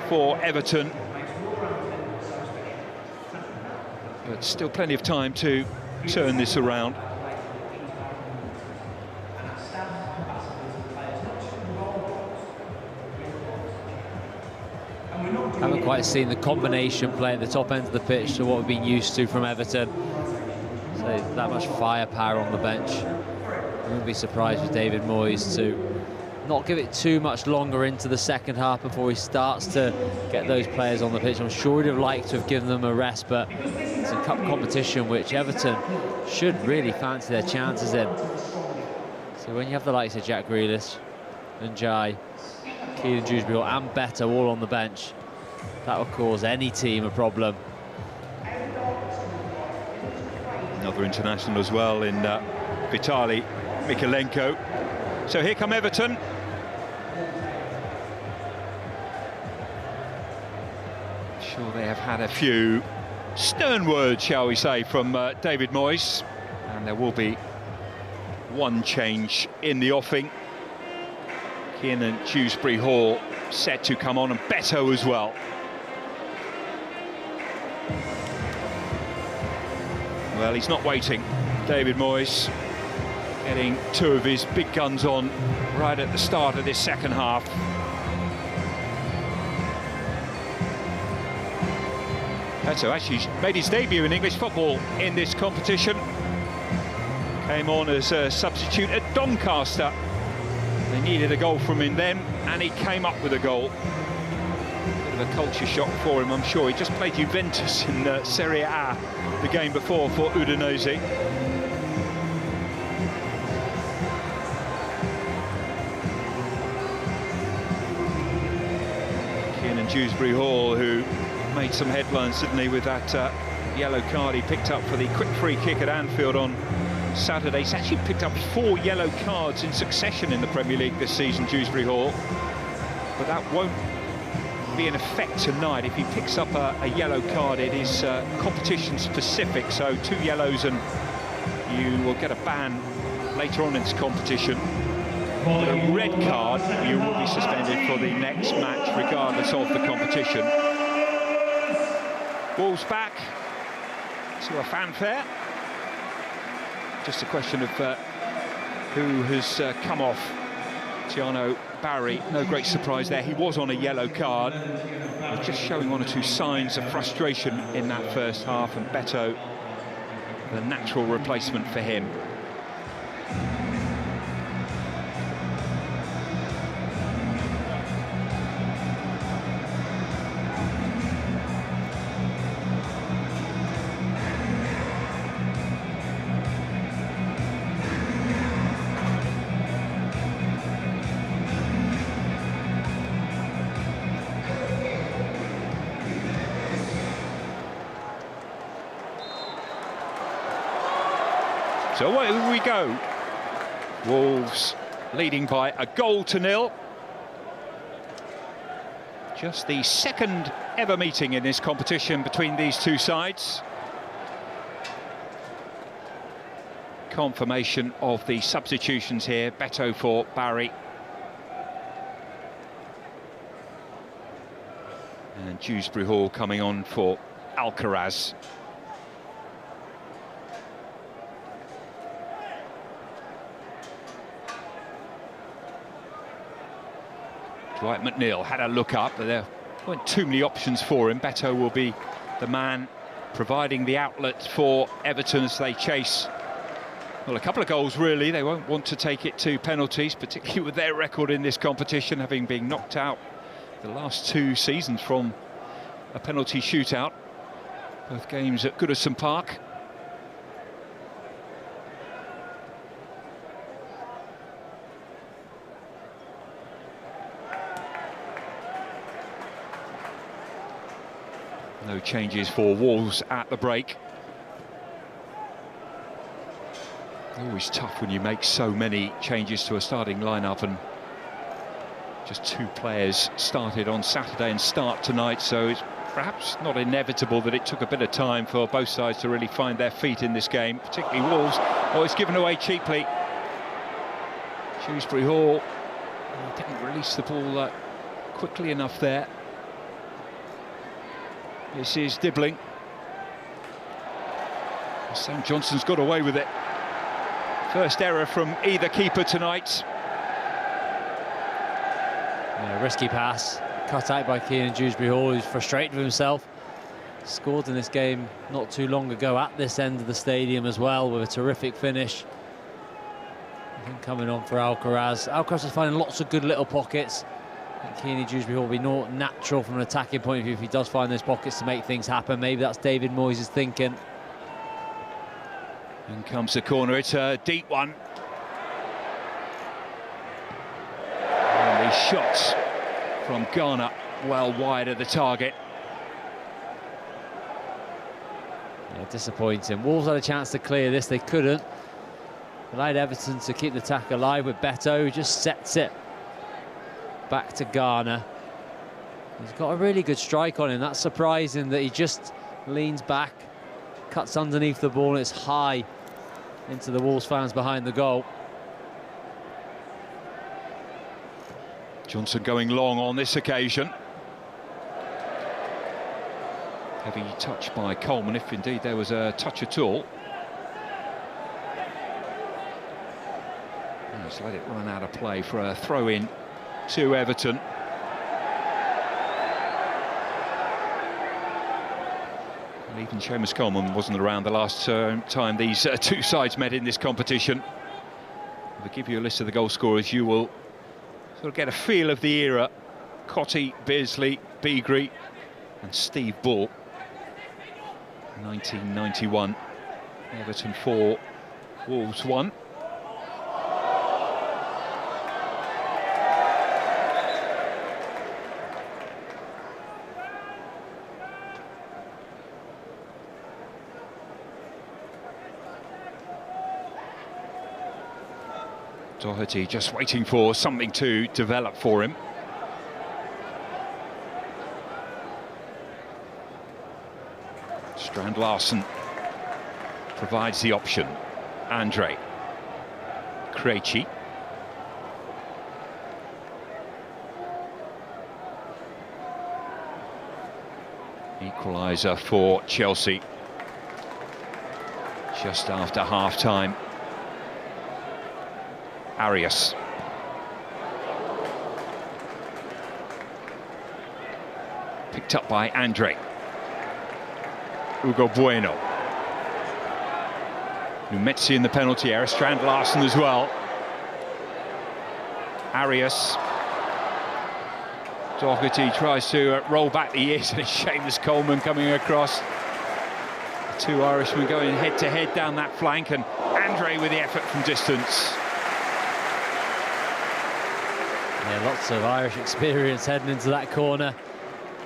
for Everton. But still plenty of time to turn this around. Haven't quite seen the combination play at the top end of the pitch to what we've been used to from Everton. So that much firepower on the bench. I wouldn't be surprised with David Moyes to not give it too much longer into the second half before he starts to get those players on the pitch. I'm sure he'd have liked to have given them a rest, but it's a cup competition which Everton should really fancy their chances in. So when you have the likes of Jack Grealish and Jai, Keelan Dewsbury and Beto all on the bench, that will cause any team a problem. Another international as well in Vitali Mykolenko. So here come Everton. Sure, they have had a few stern words, shall we say, from David Moyes, and there will be one change in the offing. Kiernan Dewsbury Hall set to come on, and Beto as well. Well, he's not waiting, David Moyes. getting two of his big guns on right at the start of this second half. Beto actually made his debut in English football in this competition. Came on as a substitute at Doncaster. They needed a goal from him then, and he came up with a goal. Bit of a culture shock for him, I'm sure. He just played Juventus in Serie A the game before for Udinese. Kiernan Dewsbury-Hall, who made some headlines, didn't he, with that yellow card he picked up for the quick free kick at Anfield on Saturday. He's actually picked up 4 yellow cards in succession in the Premier League this season, Dewsbury-Hall. But that won't be in effect tonight. If he picks up a yellow card, it is competition specific, so 2 yellows and you will get a ban later on in this competition. But a red card, you will be suspended for the next match, regardless of the competition. Wolves back to a fanfare. Just a question of who has come off. Tiano Barry, no great surprise there. He was on a yellow card. Just showing 1 or 2 signs of frustration in that first half, and Beto, the natural replacement for him. So away we go. Wolves leading by a 1-0. Just the second ever meeting in this competition between these two sides. Confirmation of the substitutions here. Beto for Barry. And Dewsbury-Hall coming on for Alcaraz. Dwight McNeil had a look up, but there weren't too many options for him. Beto will be the man providing the outlet for Everton as they chase, well, a couple of goals really. They won't want to take it to penalties, particularly with their record in this competition, having been knocked out the last 2 seasons from a penalty shootout. Both games at Goodison Park. No changes for Wolves at the break. Always tough when you make so many changes to a starting lineup, and just 2 players started on Saturday and start tonight, so it's perhaps not inevitable that it took a bit of time for both sides to really find their feet in this game, particularly Wolves. Oh, it's given away cheaply. Dewsbury-Hall didn't release the ball quickly enough there. This is Dibbling. Sam Johnson's got away with it. First error from either keeper tonight. Yeah, risky pass, cut out by Kiernan Dewsbury-Hall, who's frustrated with himself. Scored in this game not too long ago at this end of the stadium as well, with a terrific finish. I think coming on for Alcaraz. Alcaraz is finding lots of good little pockets. Kiernan Dewsbury-Hall will be not natural from an attacking point of view if he does find those pockets to make things happen. Maybe that's David Moyes' thinking. In comes the corner, it's a deep one. And the shots from Ghana well wide of the target. Yeah, disappointing. Wolves had a chance to clear this, they couldn't. Allowed Everton to keep the attack alive with Beto, who just sets it back to Ghana. He's got a really good strike on him. That's surprising that he just leans back, cuts underneath the ball, and it's high into the Wolves fans behind the goal. Johnson going long on this occasion. Heavy touch by Coleman, if indeed there was a touch at all. He's let it run out of play for a throw-in to Everton. And even Seamus Coleman wasn't around the last time these two sides met in this competition. If I give you a list of the goal scorers, you will sort of get a feel of the era. Cotty, Beardsley, Beagrie and Steve Bull. 1991, Everton 4, Wolves 1. Doherty just waiting for something to develop for him. Strand Larsen provides the option. Andre. Krejci. Equaliser for Chelsea. Just after half-time. Arias. Picked up by Andre. Hugo Bueno. Numetzi in the penalty area, Strand Larsen as well. Arias. Doherty tries to roll back the ears, and it's Seamus Coleman coming across. The two Irishmen going head-to-head down that flank, and Andre with the effort from distance. Yeah, lots of Irish experience heading into that corner.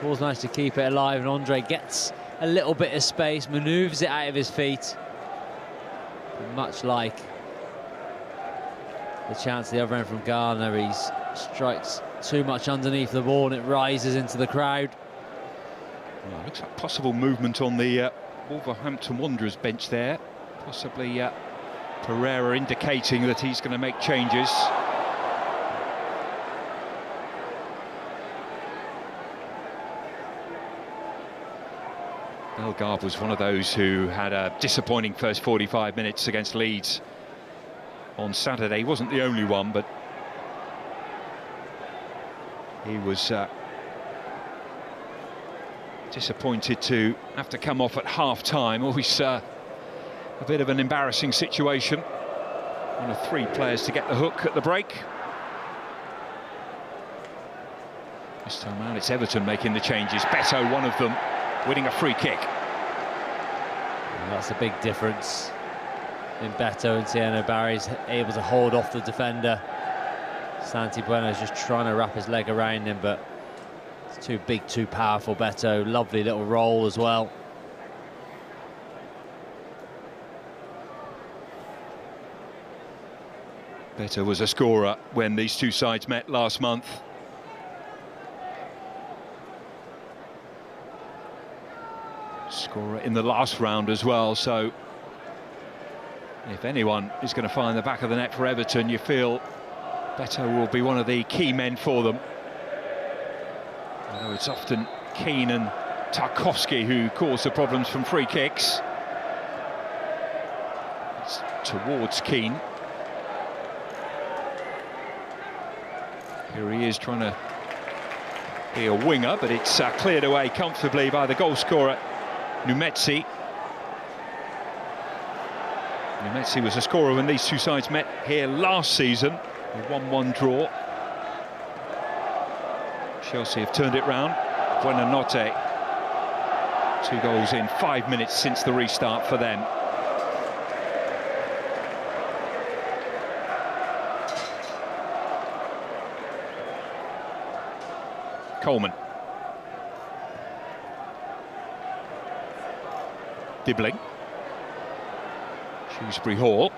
Ball's managed to keep it alive, and Andre gets a little bit of space, manoeuvres it out of his feet. But much like the chance at the other end from Garner, he strikes too much underneath the ball and it rises into the crowd. Well, looks like possible movement on the Wolverhampton Wanderers bench there. Possibly Pereira indicating that he's going to make changes. Bellegarde was one of those who had a disappointing first 45 minutes against Leeds on Saturday. He wasn't the only one, but he was disappointed to have to come off at half-time. Always a bit of an embarrassing situation. One of three players to get the hook at the break. This time around it's Everton making the changes. Beto, one of them, winning a free kick. And that's a big difference in Beto, and Tieno Barry's able to hold off the defender. Santi Bueno's just trying to wrap his leg around him, but it's too big, too powerful. Beto, lovely little roll as well. Beto was a scorer when these two sides met last month. Scorer in the last round as well, so if anyone is going to find the back of the net for Everton, you feel Beto will be one of the key men for them. Although it's often Keane and Tarkowski who cause the problems from free kicks. It's towards Keane. Here he is trying to be a winger, but it's cleared away comfortably by the goal scorer, Numetzi. Numetzi was a scorer when these two sides met here last season, a 1-1 draw. Chelsea have turned it round. Buonanotte, 2 goals in 5 minutes since the restart for them. Coleman. Dibbling. Shrewsbury Hall.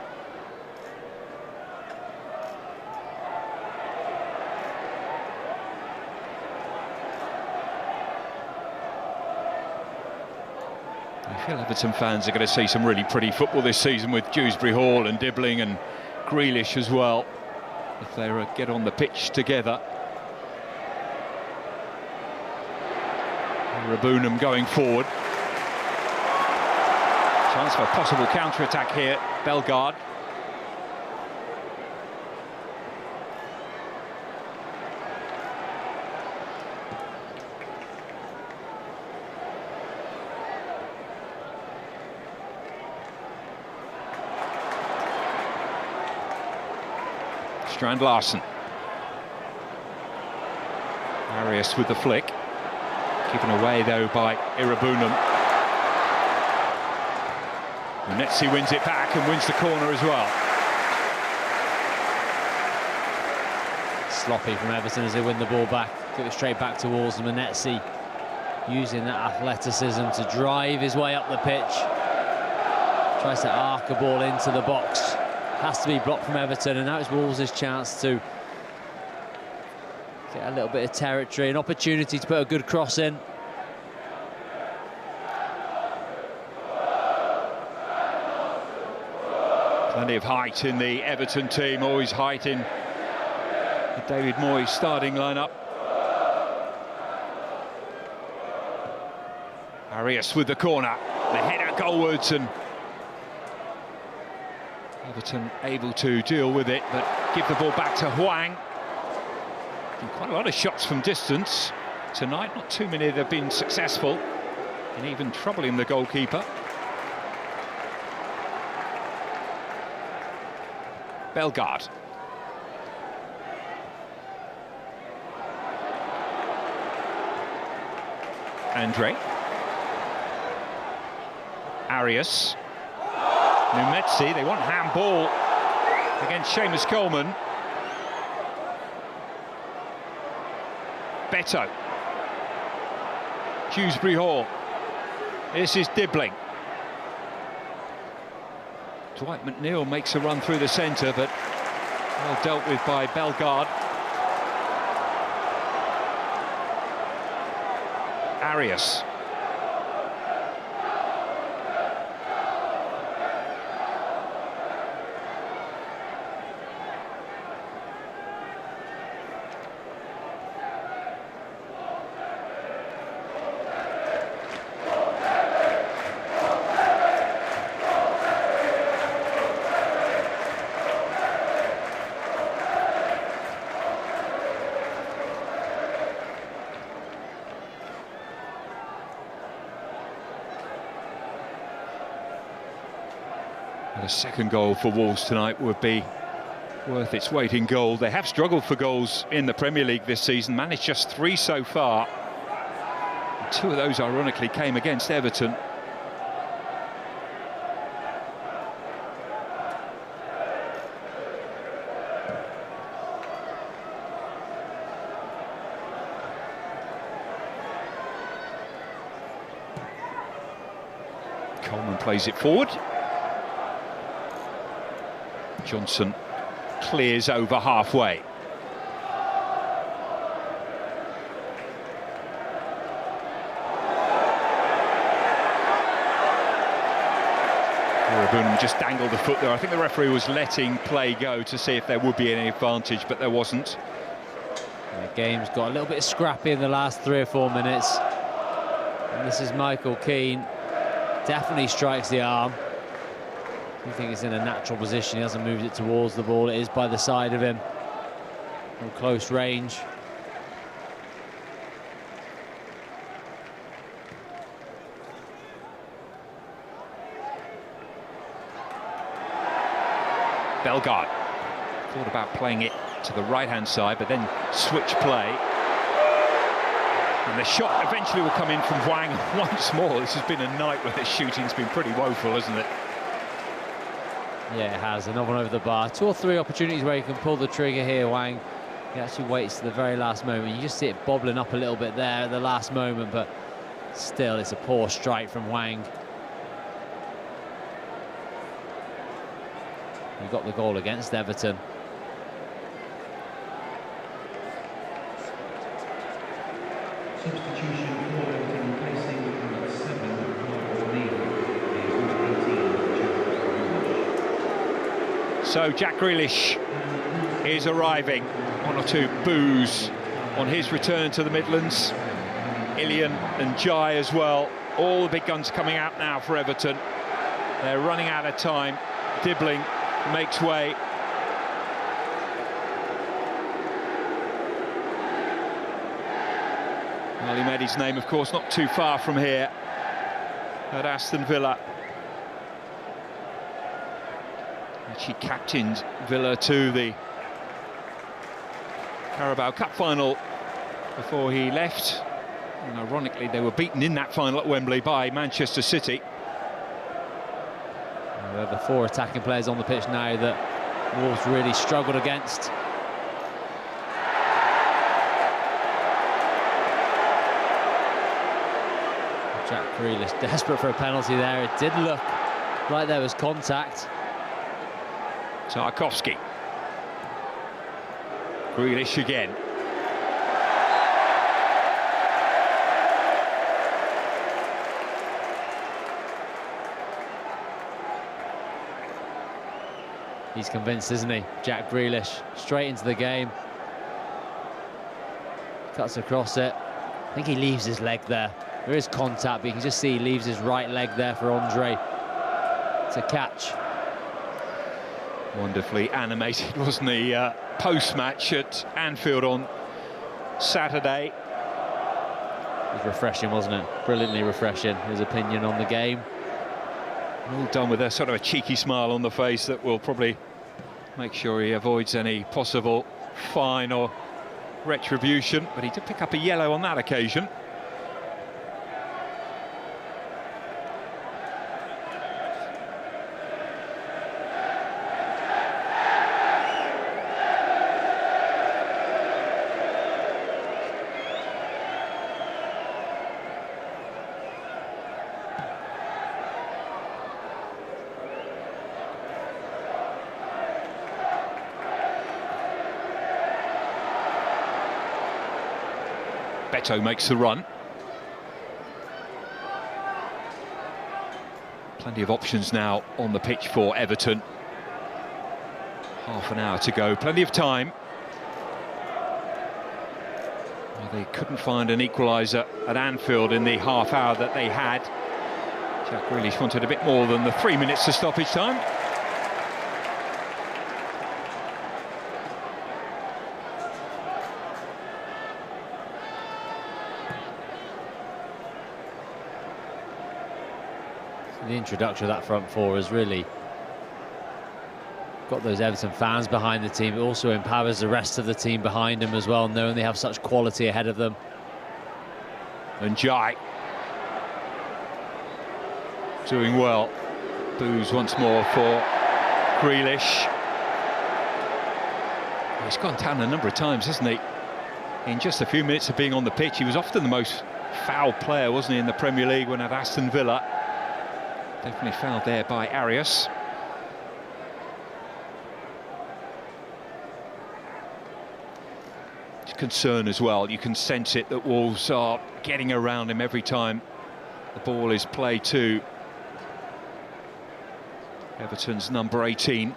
I feel Everton fans are going to see some really pretty football this season with Dewsbury Hall and Dibbling and Grealish as well, if they get on the pitch together. Rabunum going forward. Chance for a possible counter-attack here, Bellegarde. Strand Larsen. Arias with the flick. Given away though by Irabunum. Munetsi wins it back and wins the corner as well. Sloppy from Everton as they win the ball back. Give it straight back to Wolves, and Munetsi using that athleticism to drive his way up the pitch. Tries to arc a ball into the box. Has to be blocked from Everton, and now it's Wolves' chance to get a little bit of territory, an opportunity to put a good cross in. Plenty of height in the Everton team, always height in the David Moyes starting lineup. Arias with the corner, the header goalwards, and Everton able to deal with it, but give the ball back to Hwang. Quite a lot of shots from distance tonight, not too many that have been successful in even troubling the goalkeeper. Bellegarde. Andre. Arias. Munetsi, they want handball against Seamus Coleman. Beto. Dewsbury Hall. This is Dibbling. Dwight McNeil makes a run through the centre, but well dealt with by Bellegarde. Arias. A second goal for Wolves tonight would be worth its weight in gold. They have struggled for goals in the Premier League this season, managed just 3 so far. And 2 of those, ironically, came against Everton. Coleman plays it forward. Johnson clears over halfway. Irabunum just dangled the foot there. I think the referee was letting play go to see if there would be any advantage, but there wasn't. And the game's got a little bit scrappy in the last 3 or 4 minutes. And this is Michael Keane. Definitely strikes the arm. I think he's in a natural position. He hasn't moved it towards the ball. It is by the side of him from close range. Bellegarde thought about playing it to the right-hand side, but then switch play. And the shot eventually will come in from Hwang once more. This has been a night where the shooting's been pretty woeful, hasn't it? Yeah, it has. Another one over the bar. 2 or 3 opportunities where he can pull the trigger here, Hwang. He actually waits to the very last moment. You just see it bobbling up a little bit there at the last moment, but still, it's a poor strike from Hwang. He got the goal against Everton. Substitution for Everton, replacing number 7, So Jack Grealish is arriving. 1 or 2 boos on his return to the Midlands. Ilian and Jai as well. All the big guns coming out now for Everton. They're running out of time. Dibbling makes way. Well, he made his name, of course, not too far from here at Aston Villa. She captained Villa to the Carabao Cup final before he left. And ironically, they were beaten in that final at Wembley by Manchester City. We have the 4 attacking players on the pitch now that Wolves really struggled against. Jack Grealish desperate for a penalty there. It did look like there was contact. Tarkowski. Grealish again. He's convinced, isn't he? Jack Grealish, straight into the game. Cuts across it. I think he leaves his leg there. There is contact, but you can just see he leaves his right leg there for Andre to catch. Wonderfully animated, wasn't he? Post-match at Anfield on Saturday. It was refreshing, wasn't it? Brilliantly refreshing, his opinion on the game. All done with a sort of a cheeky smile on the face that will probably make sure he avoids any possible fine or retribution. But he did pick up a yellow on that occasion. Beto makes the run. Plenty of options now on the pitch for Everton. Half an hour to go, plenty of time. Well, they couldn't find an equaliser at Anfield in the half hour that they had. Jack Grealish wanted a bit more than the 3 minutes to stoppage time. The introduction of that front 4 has really got those Everton fans behind the team. It also empowers the rest of the team behind them as well, knowing they have such quality ahead of them. And Jai doing well. Boos once more for Grealish. He's gone down a number of times, hasn't he? In just a few minutes of being on the pitch, he was often the most foul player, wasn't he, in the Premier League when at Aston Villa. Definitely fouled there by Arias. It's concern as well. You can sense it that Wolves are getting around him every time the ball is played to Everton's number 18.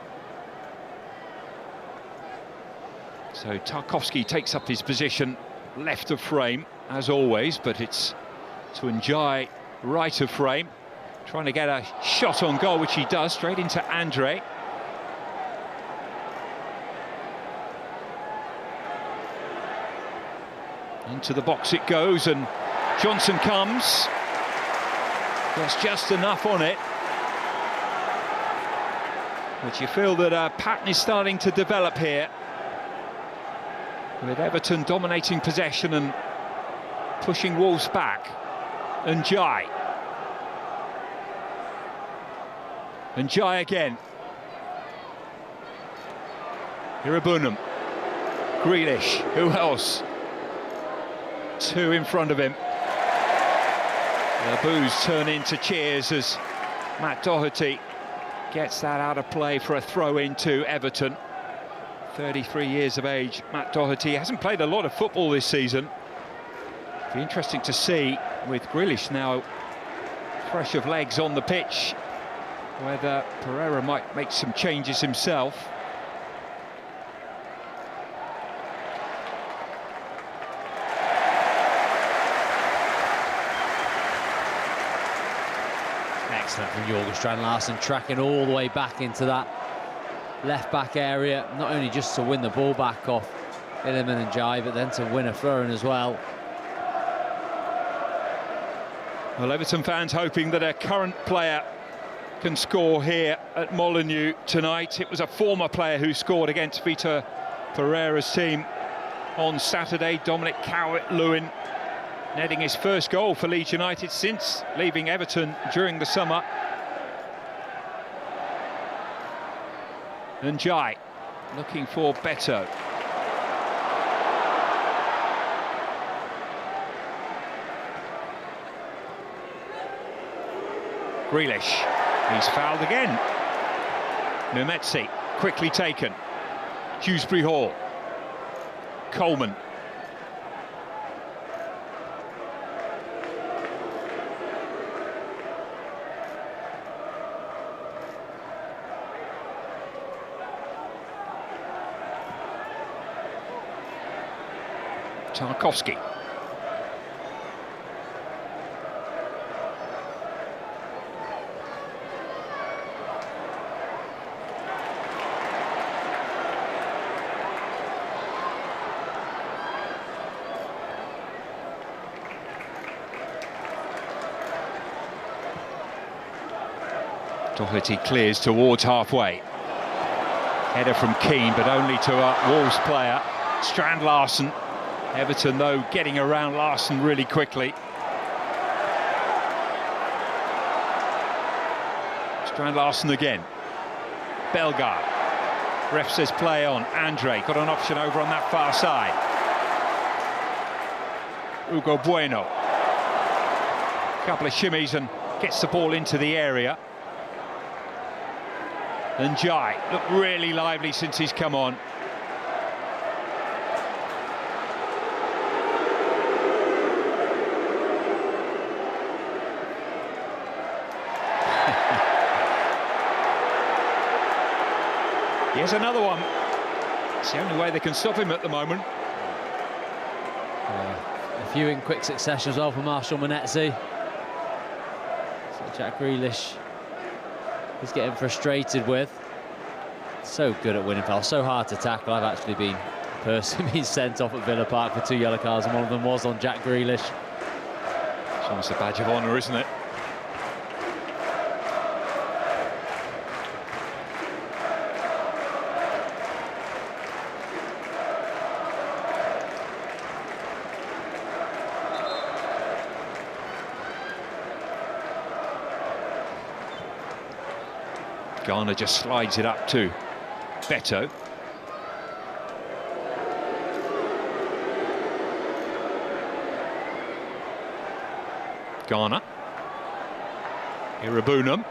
So Tarkowski takes up his position left of frame, as always, but it's to Njai right of frame. Trying to get a shot on goal, which he does, straight into Andre. Into the box it goes, and Johnson comes. Gets just enough on it. But you feel that a pattern is starting to develop here, with Everton dominating possession and pushing Wolves back. And Jai. And Jai again. Irabunum. Grealish. Who else? 2 in front of him. The boos turn into cheers as Matt Doherty gets that out of play for a throw-in to Everton. 33 years of age, Matt Doherty hasn't played a lot of football this season. Be interesting to see, with Grealish now fresh of legs on the pitch, whether Pereira might make some changes himself. Excellent from Jorgen Strand-Larsen, tracking all the way back into that left-back area, not only just to win the ball back off Iliman Njai, but then to win a throw-in as well. Well, Everton fans hoping that a current player can score here at Molineux tonight. It was a former player who scored against Vitor Pereira's team on Saturday. Dominic Calvert-Lewin netting his first goal for Leeds United since leaving Everton during the summer. And Jai looking for Beto. Grealish, he's fouled again. Numetzi, quickly taken. Dewsbury Hall. Coleman. Tarkowski. Doherty clears towards halfway. Header from Keane, but only to a Wolves player. Strand Larsen. Everton, though, getting around Larsen really quickly. Strand Larsen again. Bellegarde. Ref says play on. Andre got an option over on that far side. Hugo Bueno. Couple of shimmies and gets the ball into the area. And Jai looked really lively since he's come on. Here's another one. It's the only way they can stop him at the moment. A few in quick succession as well for Marshall Monetzi. So Jack Grealish is getting frustrated with. So good at winning fouls, so hard to tackle. I've actually been personally sent off at Villa Park for 2 yellow cards, and one of them was on Jack Grealish. It's almost a badge of honour, isn't it? Garner just slides it up to Beto. Garner. Irabunum.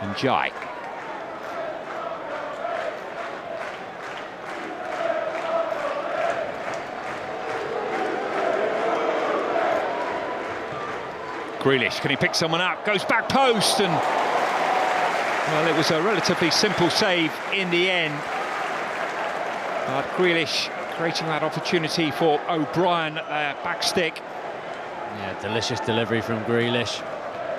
And Jai. Grealish, can he pick someone up? Goes back post, and well, it was a relatively simple save in the end. But Grealish creating that opportunity for O'Brien, back stick. Yeah, delicious delivery from Grealish.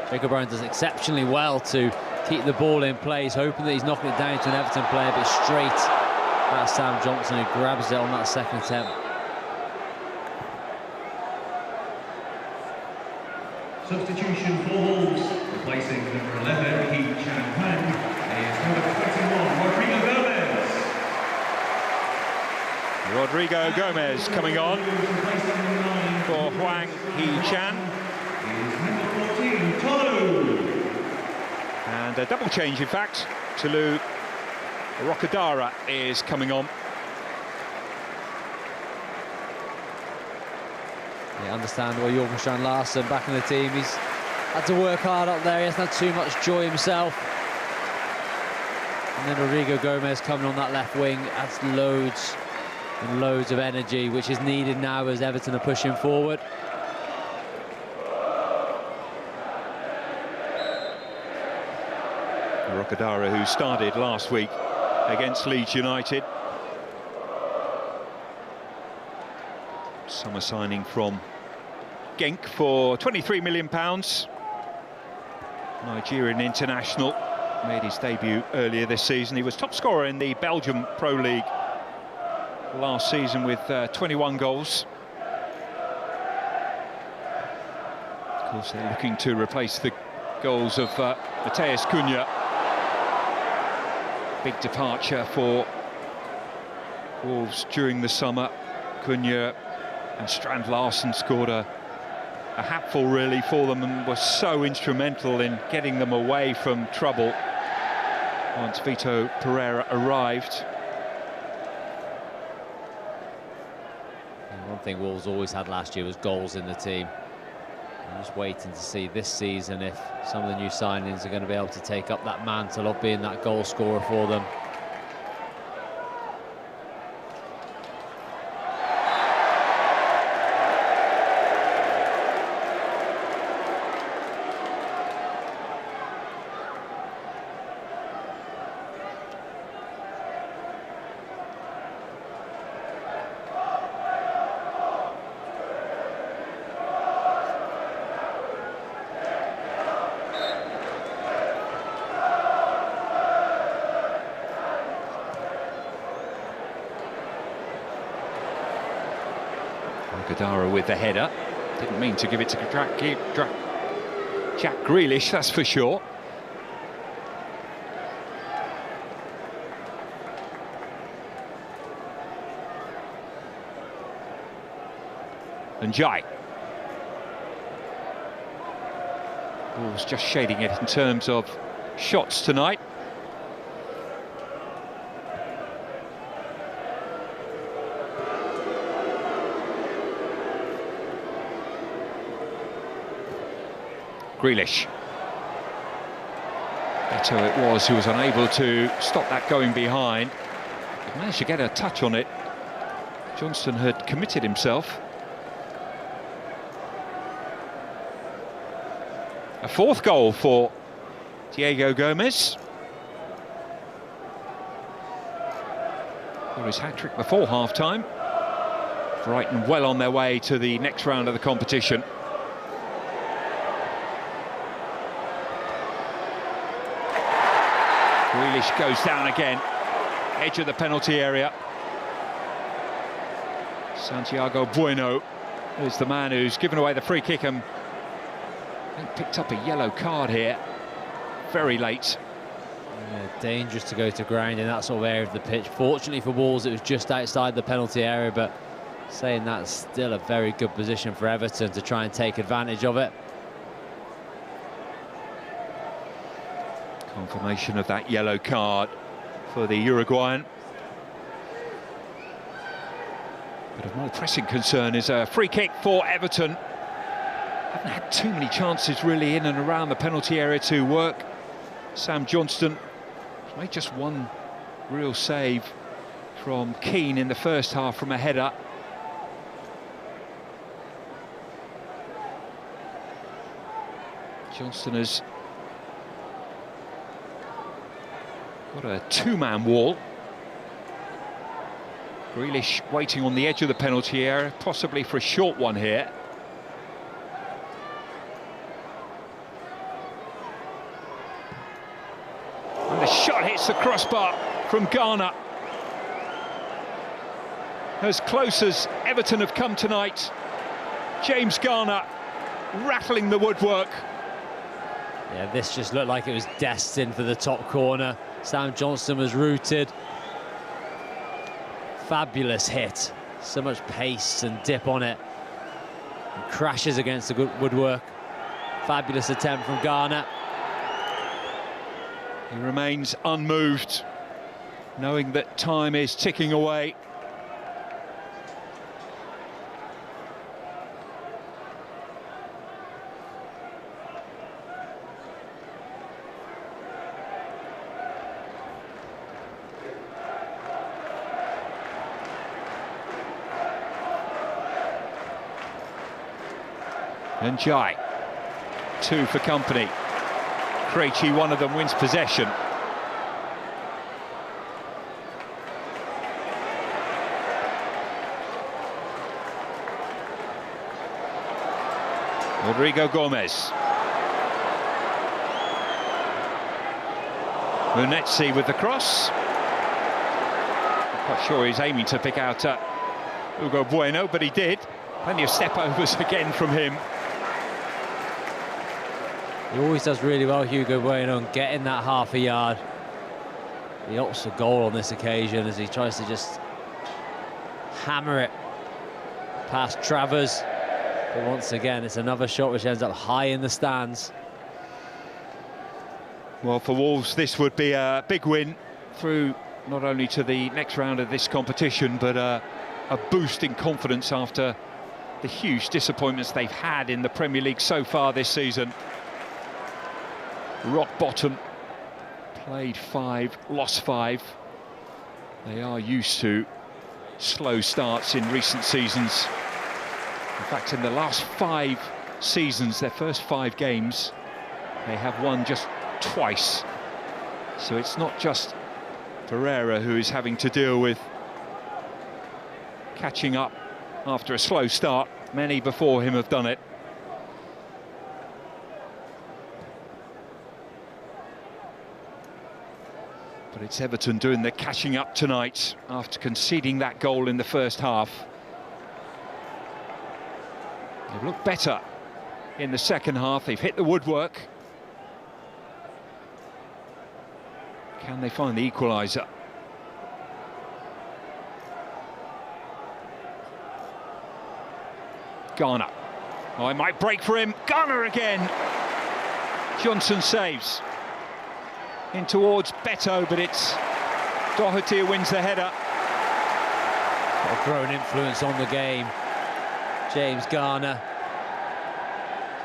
Jacob O'Brien does exceptionally well to keep the ball in place, hoping that he's knocking it down to an Everton player, but straight at Sam Johnson, who grabs it on that second attempt. Substitution for Wolves, replacing number 11, He Chan Hwang, is number 21, Rodrigo Gomez. Rodrigo Gomez coming on for Hwang Hee-chan. Is number 14, Tolu. And a double change, in fact. Tolu Rokadara is coming on. Yeah, understandable. Jorgen Strand Larsen back in the team. He's had to work hard up there. He hasn't had too much joy himself. And then Rodrigo Gomez coming on that left wing adds loads and loads of energy, which is needed now as Everton are pushing forward. Rokadara, who started last week against Leeds United. Summer signing from Genk for £23 million. Nigerian international, made his debut earlier this season. He was top scorer in the Belgium Pro League last season with 21 goals. course, they're looking to replace the goals of Matheus Cunha. Big departure for Wolves during the summer. Cunha and Strand Larsen scored a hatful really for them and was so instrumental in getting them away from trouble once Vitor Pereira arrived. One thing Wolves always had last year was goals in the team. I'm just waiting to see this season if some of the new signings are going to be able to take up that mantle of being that goal scorer for them. Gadara with the header. Didn't mean to give it to Jack Grealish, that's for sure. And Jai. Wolves just shading it in terms of shots tonight. Grealish. Beto it was who was unable to stop that going behind. He managed to get a touch on it. Johnston had committed himself. A fourth goal for Diego Gomez. Got his hat-trick before half-time. Brighton well on their way to the next round of the competition. Grealish goes down again, edge of the penalty area. Santiago Bueno is the man who's given away the free kick and picked up a yellow card here, very late. Yeah, dangerous to go to ground in that sort of area of the pitch. Fortunately for Wolves, it was just outside the penalty area, but saying that's still a very good position for Everton to try and take advantage of it. Confirmation of that yellow card for the Uruguayan. But of more pressing concern is a free kick for Everton. Haven't had too many chances really in and around the penalty area to work. Sam Johnston made just one real save from Keane in the first half from a header. Johnston has got a two-man wall. Grealish waiting on the edge of the penalty area, possibly for a short one here. And the shot hits the crossbar from Garner. As close as Everton have come tonight. James Garner rattling the woodwork. Yeah, this just looked like it was destined for the top corner. Sam Johnston was rooted. Fabulous hit. So much pace and dip on it. And crashes against the woodwork. Fabulous attempt from Garner. He remains unmoved, knowing that time is ticking away. And Jai, two for company. Krejci, one of them, wins possession. Rodrigo Gomez. Munetsi with the cross. I'm quite sure he's aiming to pick out Hugo Bueno, but he did. Plenty of step overs again from him. He always does really well, Hugo Bueno, getting that half a yard. He opts for goal on this occasion as he tries to just hammer it past Travers. But once again, it's another shot which ends up high in the stands. Well, for Wolves, this would be a big win through not only to the next round of this competition, but a boost in confidence after the huge disappointments they've had in the Premier League so far this season. Rock bottom, played 5, lost 5. They are used to slow starts in recent seasons. In fact, in the last 5 seasons, their first 5 games, they have won just twice. So it's not just Pereira who is having to deal with catching up after a slow start. Many before him have done it. But it's Everton doing the catching up tonight after conceding that goal in the first half. They've looked better in the second half. They've hit the woodwork. Can they find the equaliser? Garner. Oh, it might break for him. Garner again. Johnson saves. In towards Beto, but it's Doherty who wins the header. Got a growing influence on the game. James Garner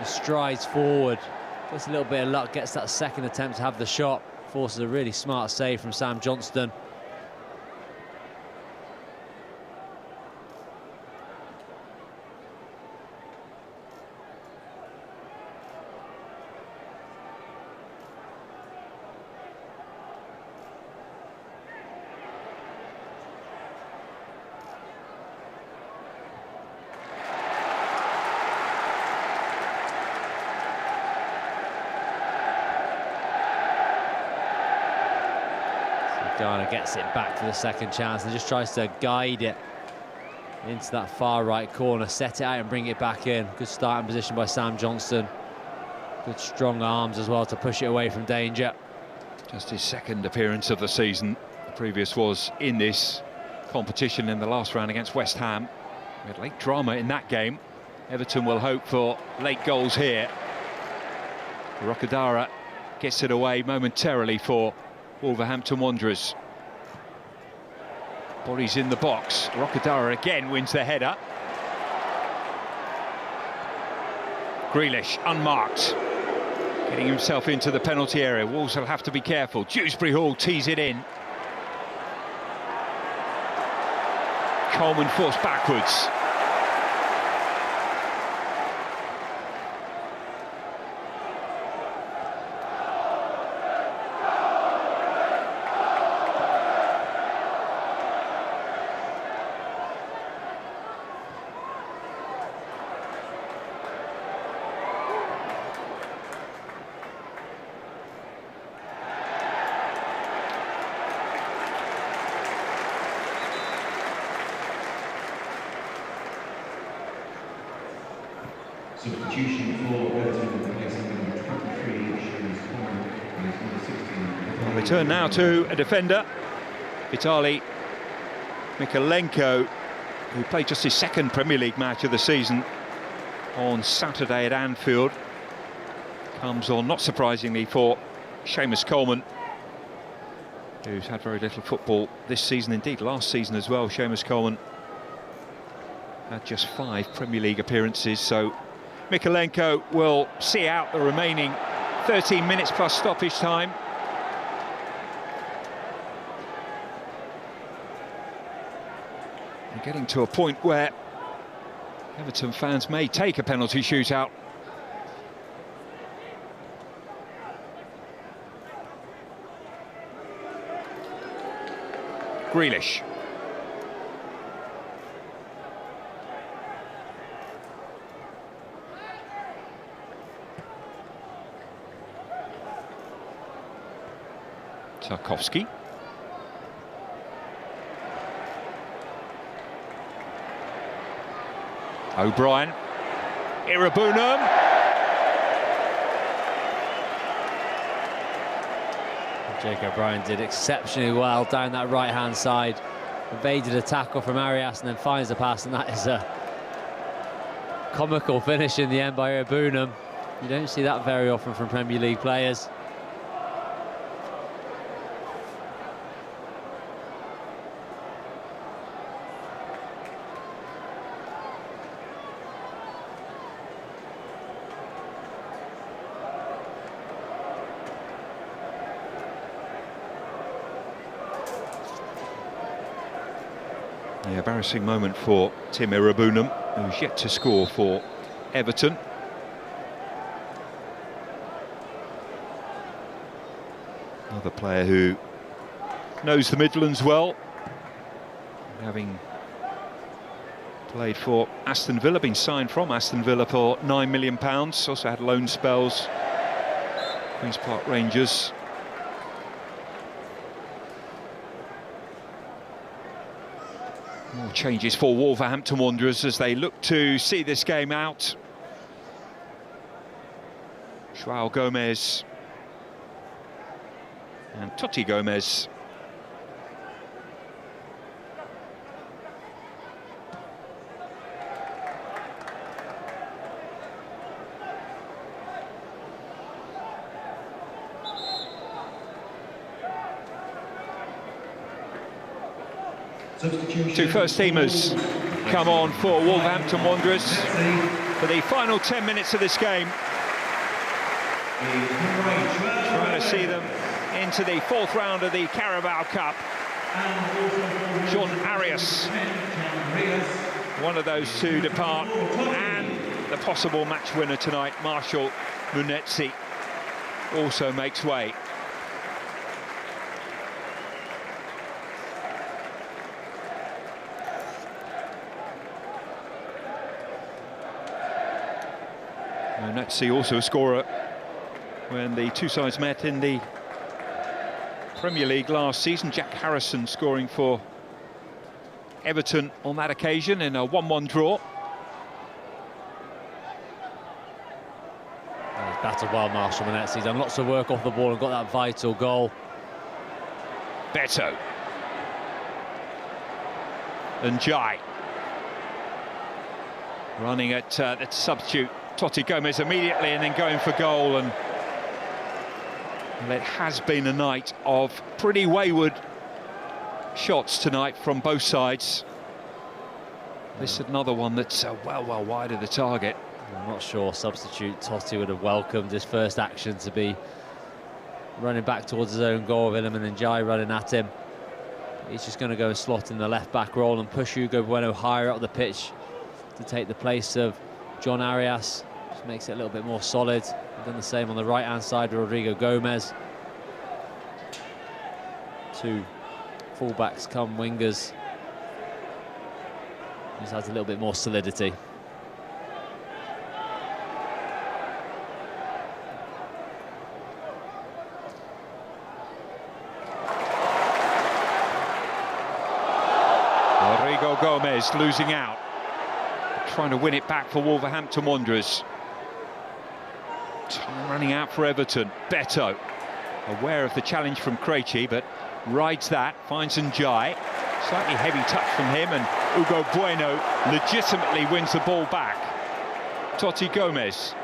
just strides forward. Gets a little bit of luck, gets that second attempt to have the shot. Forces a really smart save from Sam Johnston. Garner gets it back for the second chance and just tries to guide it into that far right corner, set it out and bring it back in. Good starting position by Sam Johnston. Good strong arms as well to push it away from danger. Just his second appearance of the season. The previous was in this competition in the last round against West Ham. We had late drama in that game. Everton will hope for late goals here. Rokadara gets it away momentarily for Wolverhampton Wanderers. Body's in the box. Rokadara again wins the header. Grealish unmarked, getting himself into the penalty area. Wolves will have to be careful. Dewsbury Hall tees it in. Coleman forced backwards. Substitution for Everton, replacing number 23, Seamus Coleman, and number 16. Well, they turn now to a defender, Vitaly Mykolenko, who played just his second Premier League match of the season on Saturday at Anfield. Comes on, not surprisingly, for Seamus Coleman, who's had very little football this season, indeed last season as well. Seamus Coleman had just 5 Premier League appearances, so Mykolenko will see out the remaining 13 minutes plus stoppage time. And getting to a point where Everton fans may take a penalty shootout. Grealish. Tarkowski. O'Brien. Irabunum. Jake O'Brien did exceptionally well down that right-hand side. Evaded a tackle from Arias and then finds the pass, and that is a comical finish in the end by Obunam. You don't see that very often from Premier League players. Yeah, embarrassing moment for Tim Irabunam, who's yet to score for Everton. Another player who knows the Midlands well, having played for Aston Villa, been signed from Aston Villa for £9 million, also had loan spells, Queen's Park Rangers. More changes for Wolverhampton Wanderers as they look to see this game out. João Gomez and Totti Gomez. Two first-teamers come on for Wolverhampton Wanderers for the final 10 minutes of this game. Trying to see them into the fourth round of the Carabao Cup. John Arias, one of those two depart, and the possible match winner tonight, Marshall Munetsi, also makes way. Munetsi also a scorer when the two sides met in the Premier League last season. Jack Harrison scoring for Everton on that occasion in a 1-1 draw. He's battled well, Marshall Munetsi. He's done lots of work off the ball and got that vital goal. Beto. And Jai. Running at the substitute Totti Gomez immediately and then going for goal, and it has been a night of pretty wayward shots tonight from both sides. This is another one that's well wide of the target. I'm not sure substitute Totti would have welcomed his first action to be running back towards his own goal with him and then Jai running at him. He's just going to go and slot in the left-back role and push Hugo Bueno higher up the pitch to take the place of John Arias. Just makes it a little bit more solid. He's done the same on the right-hand side, Rodrigo Gomez. Two fullbacks come wingers. Just adds a little bit more solidity. Rodrigo Gomez losing out, trying to win it back for Wolverhampton Wanderers. Time running out for Everton. Beto, aware of the challenge from Krejci, but rides that, finds Njai. Slightly heavy touch from him, and Hugo Bueno legitimately wins the ball back. Totti Gomez.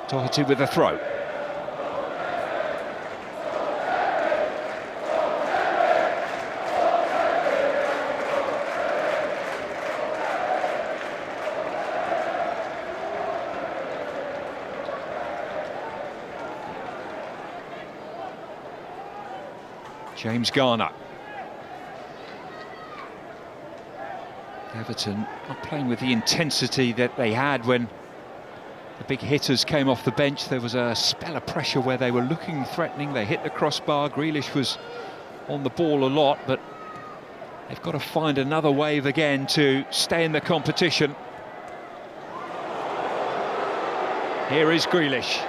Doherty with a throw. James Garner. Everton not playing with the intensity that they had when the big hitters came off the bench. There was a spell of pressure where they were looking threatening. They hit the crossbar. Grealish was on the ball a lot, but they've got to find another wave again to stay in the competition. Here is Grealish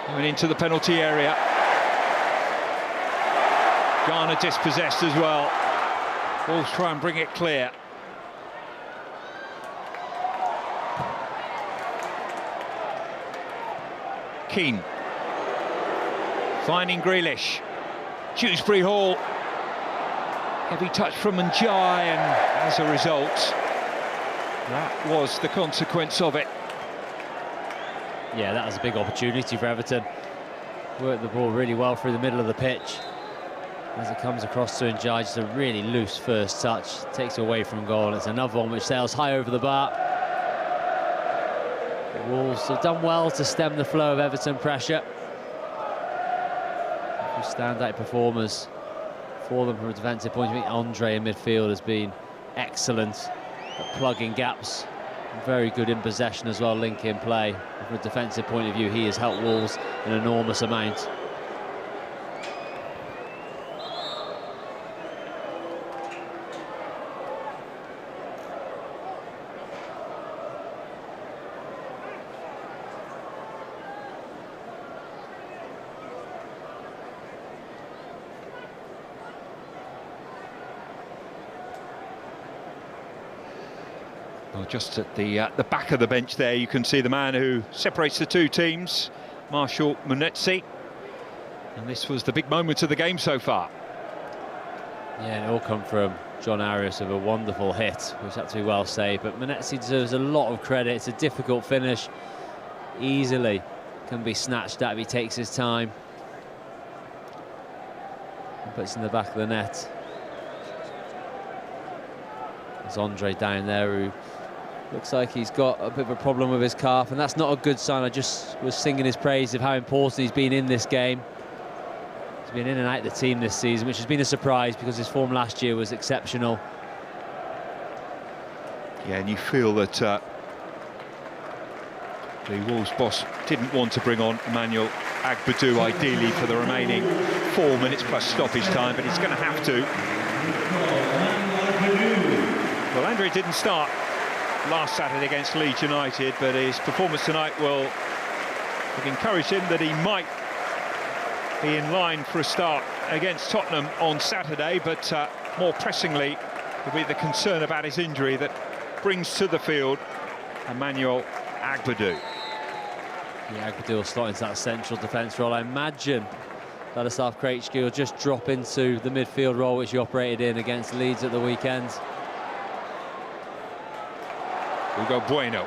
going into the penalty area. Garner dispossessed as well. Wolves try and bring it clear. Keane finding Grealish. Dewsbury Hall. Heavy touch from Njai, and as a result, that was the consequence of it. Yeah, that was a big opportunity for Everton. Worked the ball really well through the middle of the pitch. As it comes across to Njai, just a really loose first touch. Takes it away from goal. It's another one which sails high over the bar. The Wolves have done well to stem the flow of Everton pressure. Standout performers for them from a defensive point of view. Andre in midfield has been excellent at plugging gaps. Very good in possession as well, link in play. From a defensive point of view, he has helped Wolves an enormous amount. Well, just at the back of the bench there, you can see the man who separates the two teams, Marshall Munetsi. And this was the big moment of the game so far. Yeah, and it all come from John Arias with a wonderful hit, which had to be well saved. But Munetsi deserves a lot of credit. It's a difficult finish. Easily can be snatched at if he takes his time. And puts it in the back of the net. There's Andre down there who looks like he's got a bit of a problem with his calf, and that's not a good sign. I just was singing his praise of how important he's been in this game. He's been in and out of the team this season, which has been a surprise because his form last year was exceptional. Yeah, and you feel that the Wolves boss didn't want to bring on Emmanuel Agbadou ideally for the remaining 4 minutes plus stoppage time, but he's going to have to. Well, Andre didn't start last Saturday against Leeds United, but his performance tonight will have encouraged him that he might be in line for a start against Tottenham on Saturday, but more pressingly will be the concern about his injury that brings to the field Emmanuel Agbadou. Yeah, Agbadou will slot into that central defence role. I imagine that Asaf Krejci will just drop into the midfield role which he operated in against Leeds at the weekend. Hugo Bueno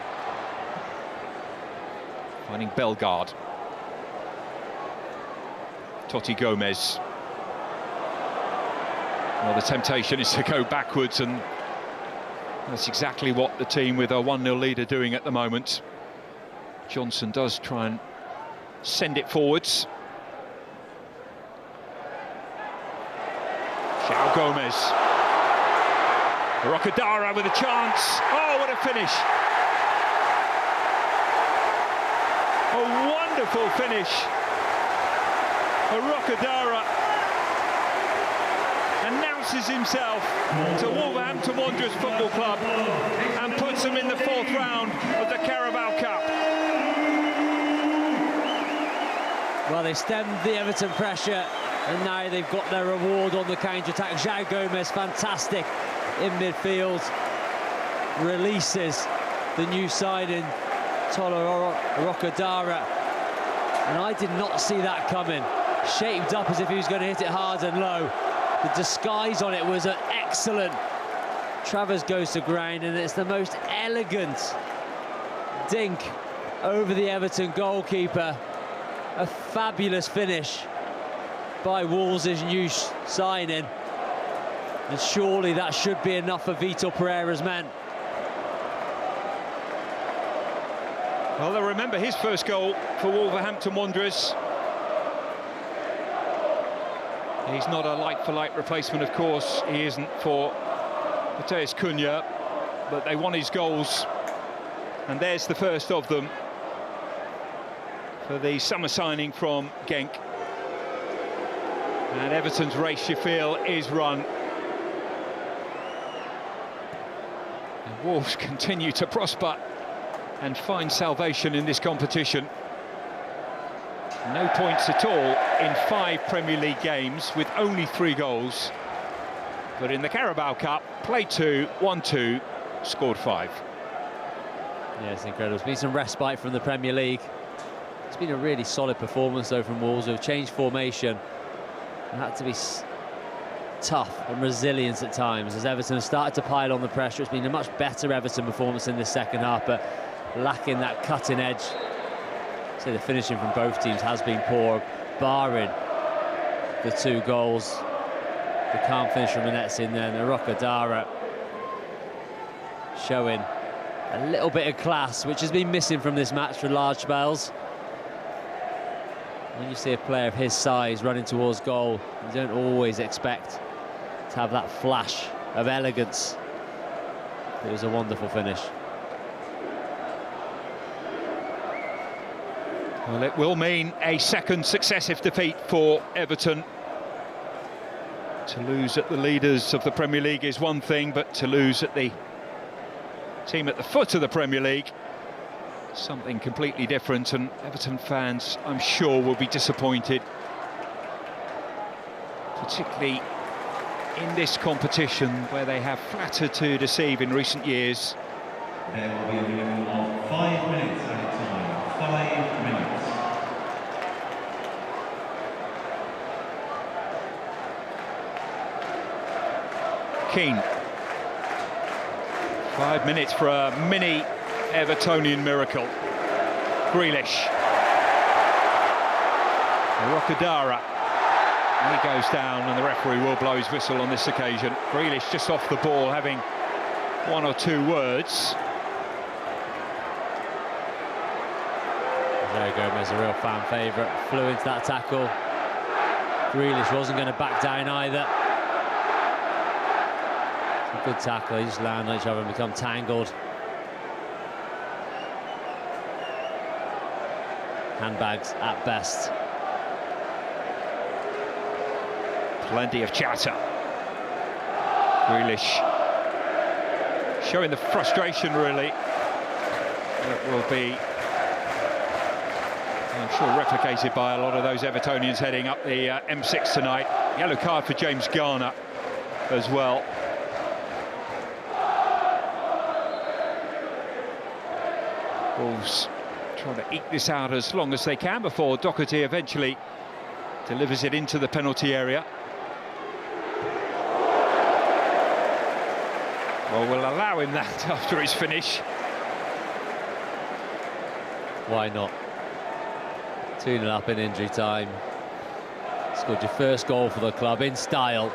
finding Bellegarde. Totti Gomez. Well, the temptation is to go backwards, and that's exactly what the team with a 1-0 lead are doing at the moment. Johnson does try and send it forwards. João Gomez. Rocadara with a chance. Oh, what a finish. A wonderful finish. Rocadara announces himself to Wolverhampton Wanderers Football Club and puts them in the 4th round of the Carabao Cup. Well, they stemmed the Everton pressure, and now they've got their reward on the counter-attack. João Gomez, fantastic in midfield, releases the new signing, Tolo Rocadara, and I did not see that coming. Shaped up as if he was going to hit it hard and low. The disguise on it was excellent. Travers goes to ground, and it's the most elegant dink over the Everton goalkeeper. A fabulous finish by Wolves' new signing. And surely that should be enough for Vitor Pereira's men. Well, they'll remember his first goal for Wolverhampton Wanderers. He's not a like-for-like replacement, of course. He isn't for Matheus Cunha, but they won his goals. And there's the first of them for the summer signing from Genk. And Everton's race, you feel, is run. And Wolves continue to prosper and find salvation in this competition. No points at all in 5 Premier League games with only 3 goals. But in the Carabao Cup, played 2, won 2, scored 5. Yeah, it's incredible. It's been some respite from the Premier League. It's been a really solid performance, though, from Wolves, who have changed formation and had to be tough and resilient at times as Everton have started to pile on the pressure. It's been a much better Everton performance in the second half, but lacking that cutting edge. So the finishing from both teams has been poor, barring the 2 goals. They can't finish from the nets in there. And Dara showing a little bit of class, which has been missing from this match for large spells. When you see a player of his size running towards goal, you don't always expect to have that flash of elegance. It was a wonderful finish. Well, it will mean a second successive defeat for Everton. To lose at the leaders of the Premier League is one thing, but to lose at the team at the foot of the Premier League, something completely different. And Everton fans, I'm sure, will be disappointed, particularly in this competition where they have flattered to deceive in recent years. There will be a minimum of 5 minutes at a time. 5 minutes. Keane. 5 minutes for a mini Evertonian miracle. Grealish. Rocadara. He goes down and the referee will blow his whistle on this occasion. Grealish just off the ball, having 1 or 2 words. There Gomez, a real fan favourite, flew into that tackle. Grealish wasn't going to back down either. A good tackle, they just land on each other and become tangled. Handbags at best. Plenty of chatter. Grealish showing the frustration, really. It will be, I'm sure, replicated by a lot of those Evertonians heading up the M6 tonight. Yellow card for James Garner as well. Wolves trying to eke this out as long as they can before Doherty eventually delivers it into the penalty area. Well, we'll allow him that after his finish. Why not? 2-0 up in injury time. Scored your first goal for the club in style.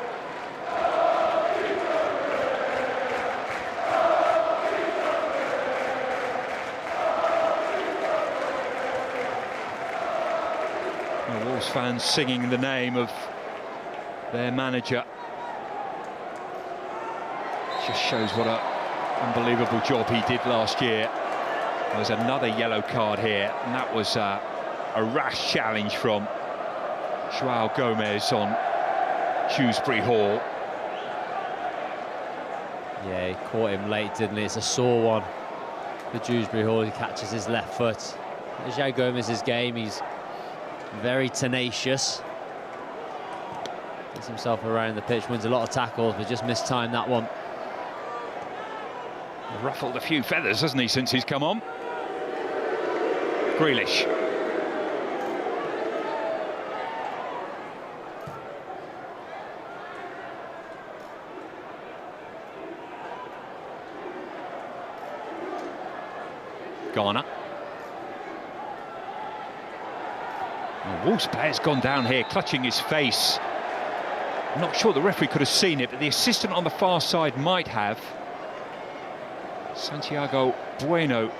Wolves fans singing the name of their manager. Just shows what an unbelievable job he did last year. There's another yellow card here, and that was a rash challenge from João Gomez on Shrewsbury Hall. Yeah, he caught him late, didn't he? It's a sore one for Shrewsbury Hall. He catches his left foot. João Gomez's game, he's very tenacious. Gets himself around the pitch, wins a lot of tackles, but just mistimed that one. Ruffled a few feathers, hasn't he, since he's come on? Grealish. Garner. Wolves player's gone down here, clutching his face. I'm not sure the referee could have seen it, but the assistant on the far side might have. Santiago Bueno,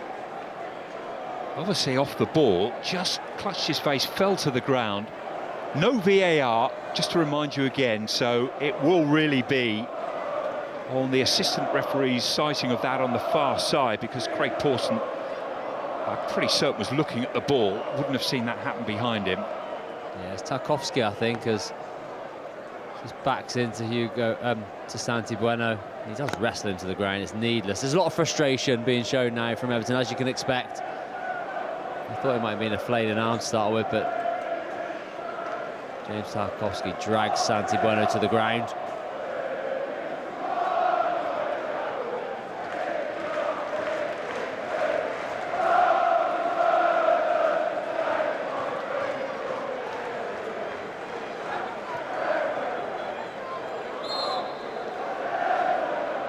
obviously off the ball, just clutched his face, fell to the ground. No VAR, just to remind you again, so it will really be on the assistant referee's sighting of that on the far side, because Craig Pawson I'm pretty certain was looking at the ball. Wouldn't have seen that happen behind him. Yeah, it's Tarkowski, I think, as just backs into to Santi Bueno. He does wrestle him to the ground. It's needless. There's a lot of frustration being shown now from Everton, as you can expect. I thought it might have been a flailing arm to start with, but James Tarkowski drags Santi Bueno to the ground.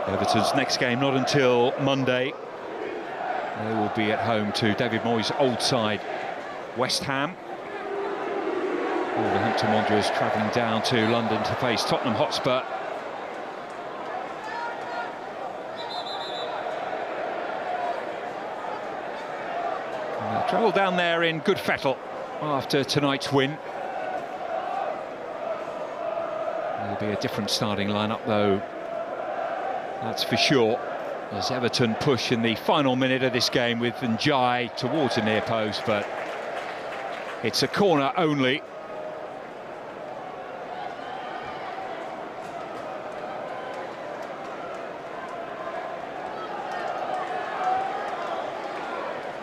Everton's next game not until Monday. They will be at home to David Moyes' old side, West Ham. Wolverhampton Wanderers travelling down to London to face Tottenham Hotspur. Travel down there in good fettle after tonight's win. There'll be a different starting lineup though, that's for sure, as Everton push in the final minute of this game with Njai towards the near post, but it's a corner only.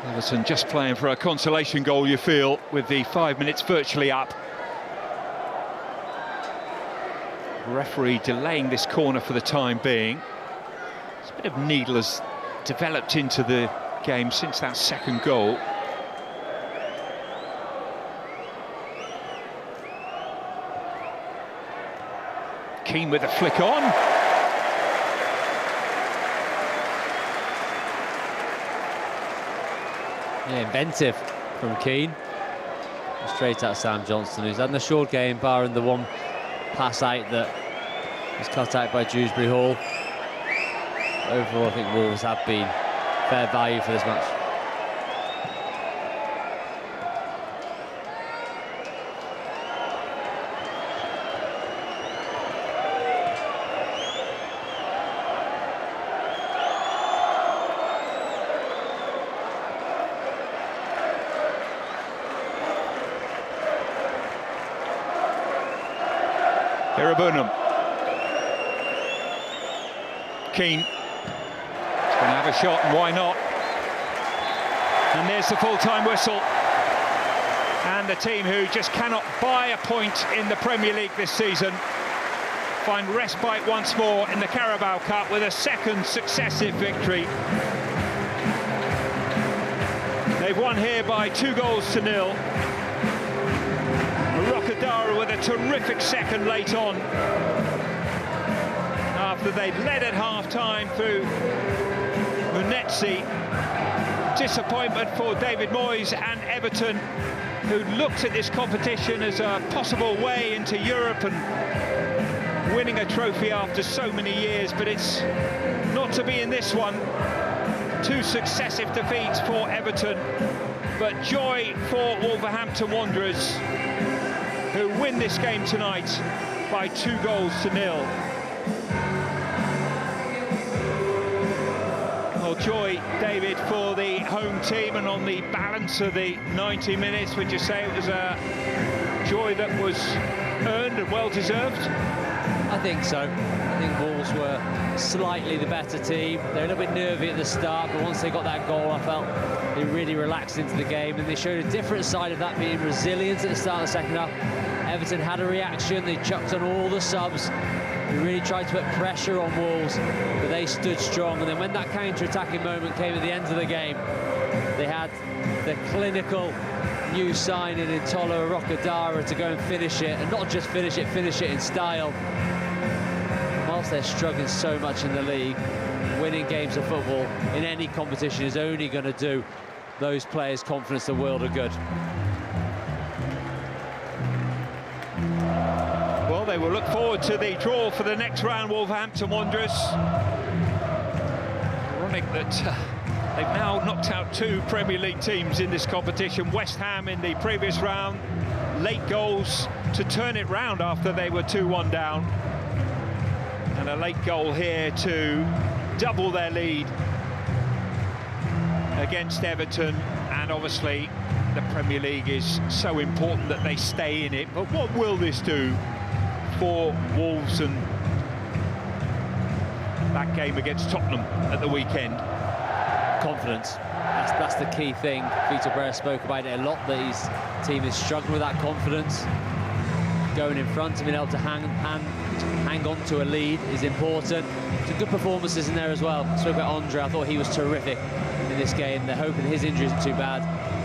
Everton just playing for a consolation goal, you feel, with the 5 minutes virtually up. Referee delaying this corner for the time being. A bit of needle has developed into the game since that second goal. Keane with a flick on. Yeah, inventive from Keane. Straight at Sam Johnson, who's had an assured game, barring the one pass out that was cut out by Dewsbury Hall. Overall, I think Wolves have been fair value for this match. Irabunum. Keane. He's going to have a shot, and why not? And there's the full-time whistle. And the team who just cannot buy a point in the Premier League this season find respite once more in the Carabao Cup with a second successive victory. They've won here by 2-0. Rokodara with a terrific second late on, after they'd led at half-time through Munetsi. Disappointment for David Moyes and Everton, who looked at this competition as a possible way into Europe and winning a trophy after so many years, but it's not to be in this one. 2 successive defeats for Everton, but joy for Wolverhampton Wanderers, who win this game tonight by 2-0. Well, joy, David, for the home team, and on the balance of the 90 minutes, would you say it was a joy that was earned and well-deserved? I think so. I think Wolves were slightly the better team. They're a little bit nervy at the start, but once they got that goal, I felt they really relaxed into the game, and they showed a different side of that, being resilient at the start of the second half. Everton had a reaction. They chucked on all the subs. They really tried to put pressure on Wolves, but they stood strong. And then when that counter-attacking moment came at the end of the game, they had the clinical new signing in Tola Rokodara to go and finish it, and not just finish it in style. Whilst they're struggling so much in the league, winning games of football in any competition is only going to do those players' confidence the world of good. Well, they will look forward to the draw for the next round, Wolverhampton Wanderers. Ironic that they've now knocked out 2 Premier League teams in this competition. West Ham in the previous round, late goals to turn it round after they were 2-1 down. And a late goal here to double their lead against Everton and obviously the Premier League is so important that they stay in it. But what will this do for Wolves and that game against Tottenham at the weekend? Confidence. That's the key thing. Vitor Pereira spoke about it a lot, that his team is struggling with that confidence. Going in front and being able to hang on to a lead is important. Some good performances in there as well. Spoke about Andre. I thought he was terrific in this game. They're hoping his injury isn't too bad.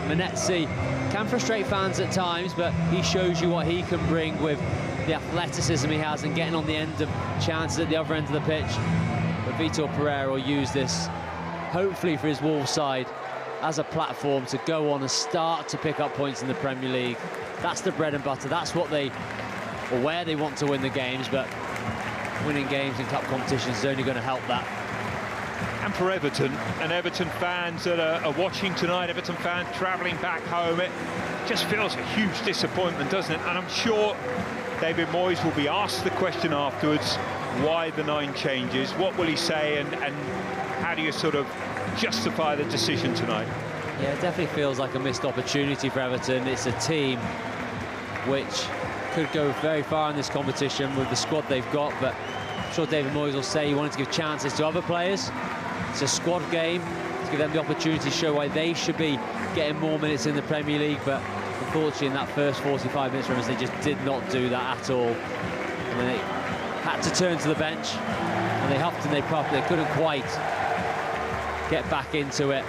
Manetzi can frustrate fans at times, but he shows you what he can bring with the athleticism he has and getting on the end of chances at the other end of the pitch. But Vitor Pereira will use this, hopefully for his Wolves side, as a platform to go on and start to pick up points in the Premier League. That's the bread and butter. That's what or where they want to win the games, but winning games in cup competitions is only going to help that. And for Everton, and Everton fans that are watching tonight, Everton fans travelling back home, it just feels a huge disappointment, doesn't it? And I'm sure David Moyes will be asked the question afterwards, why the 9 changes? What will he say, and how do you sort of justify the decision tonight? Yeah, it definitely feels like a missed opportunity for Everton. It's a team which could go very far in this competition with the squad they've got, but I'm sure David Moyes will say he wanted to give chances to other players. It's a squad game to give them the opportunity to show why they should be getting more minutes in the Premier League, but unfortunately in that first 45 minutes they just did not do that at all. And then they had to turn to the bench, and they huffed and they puffed. They couldn't quite get back into it.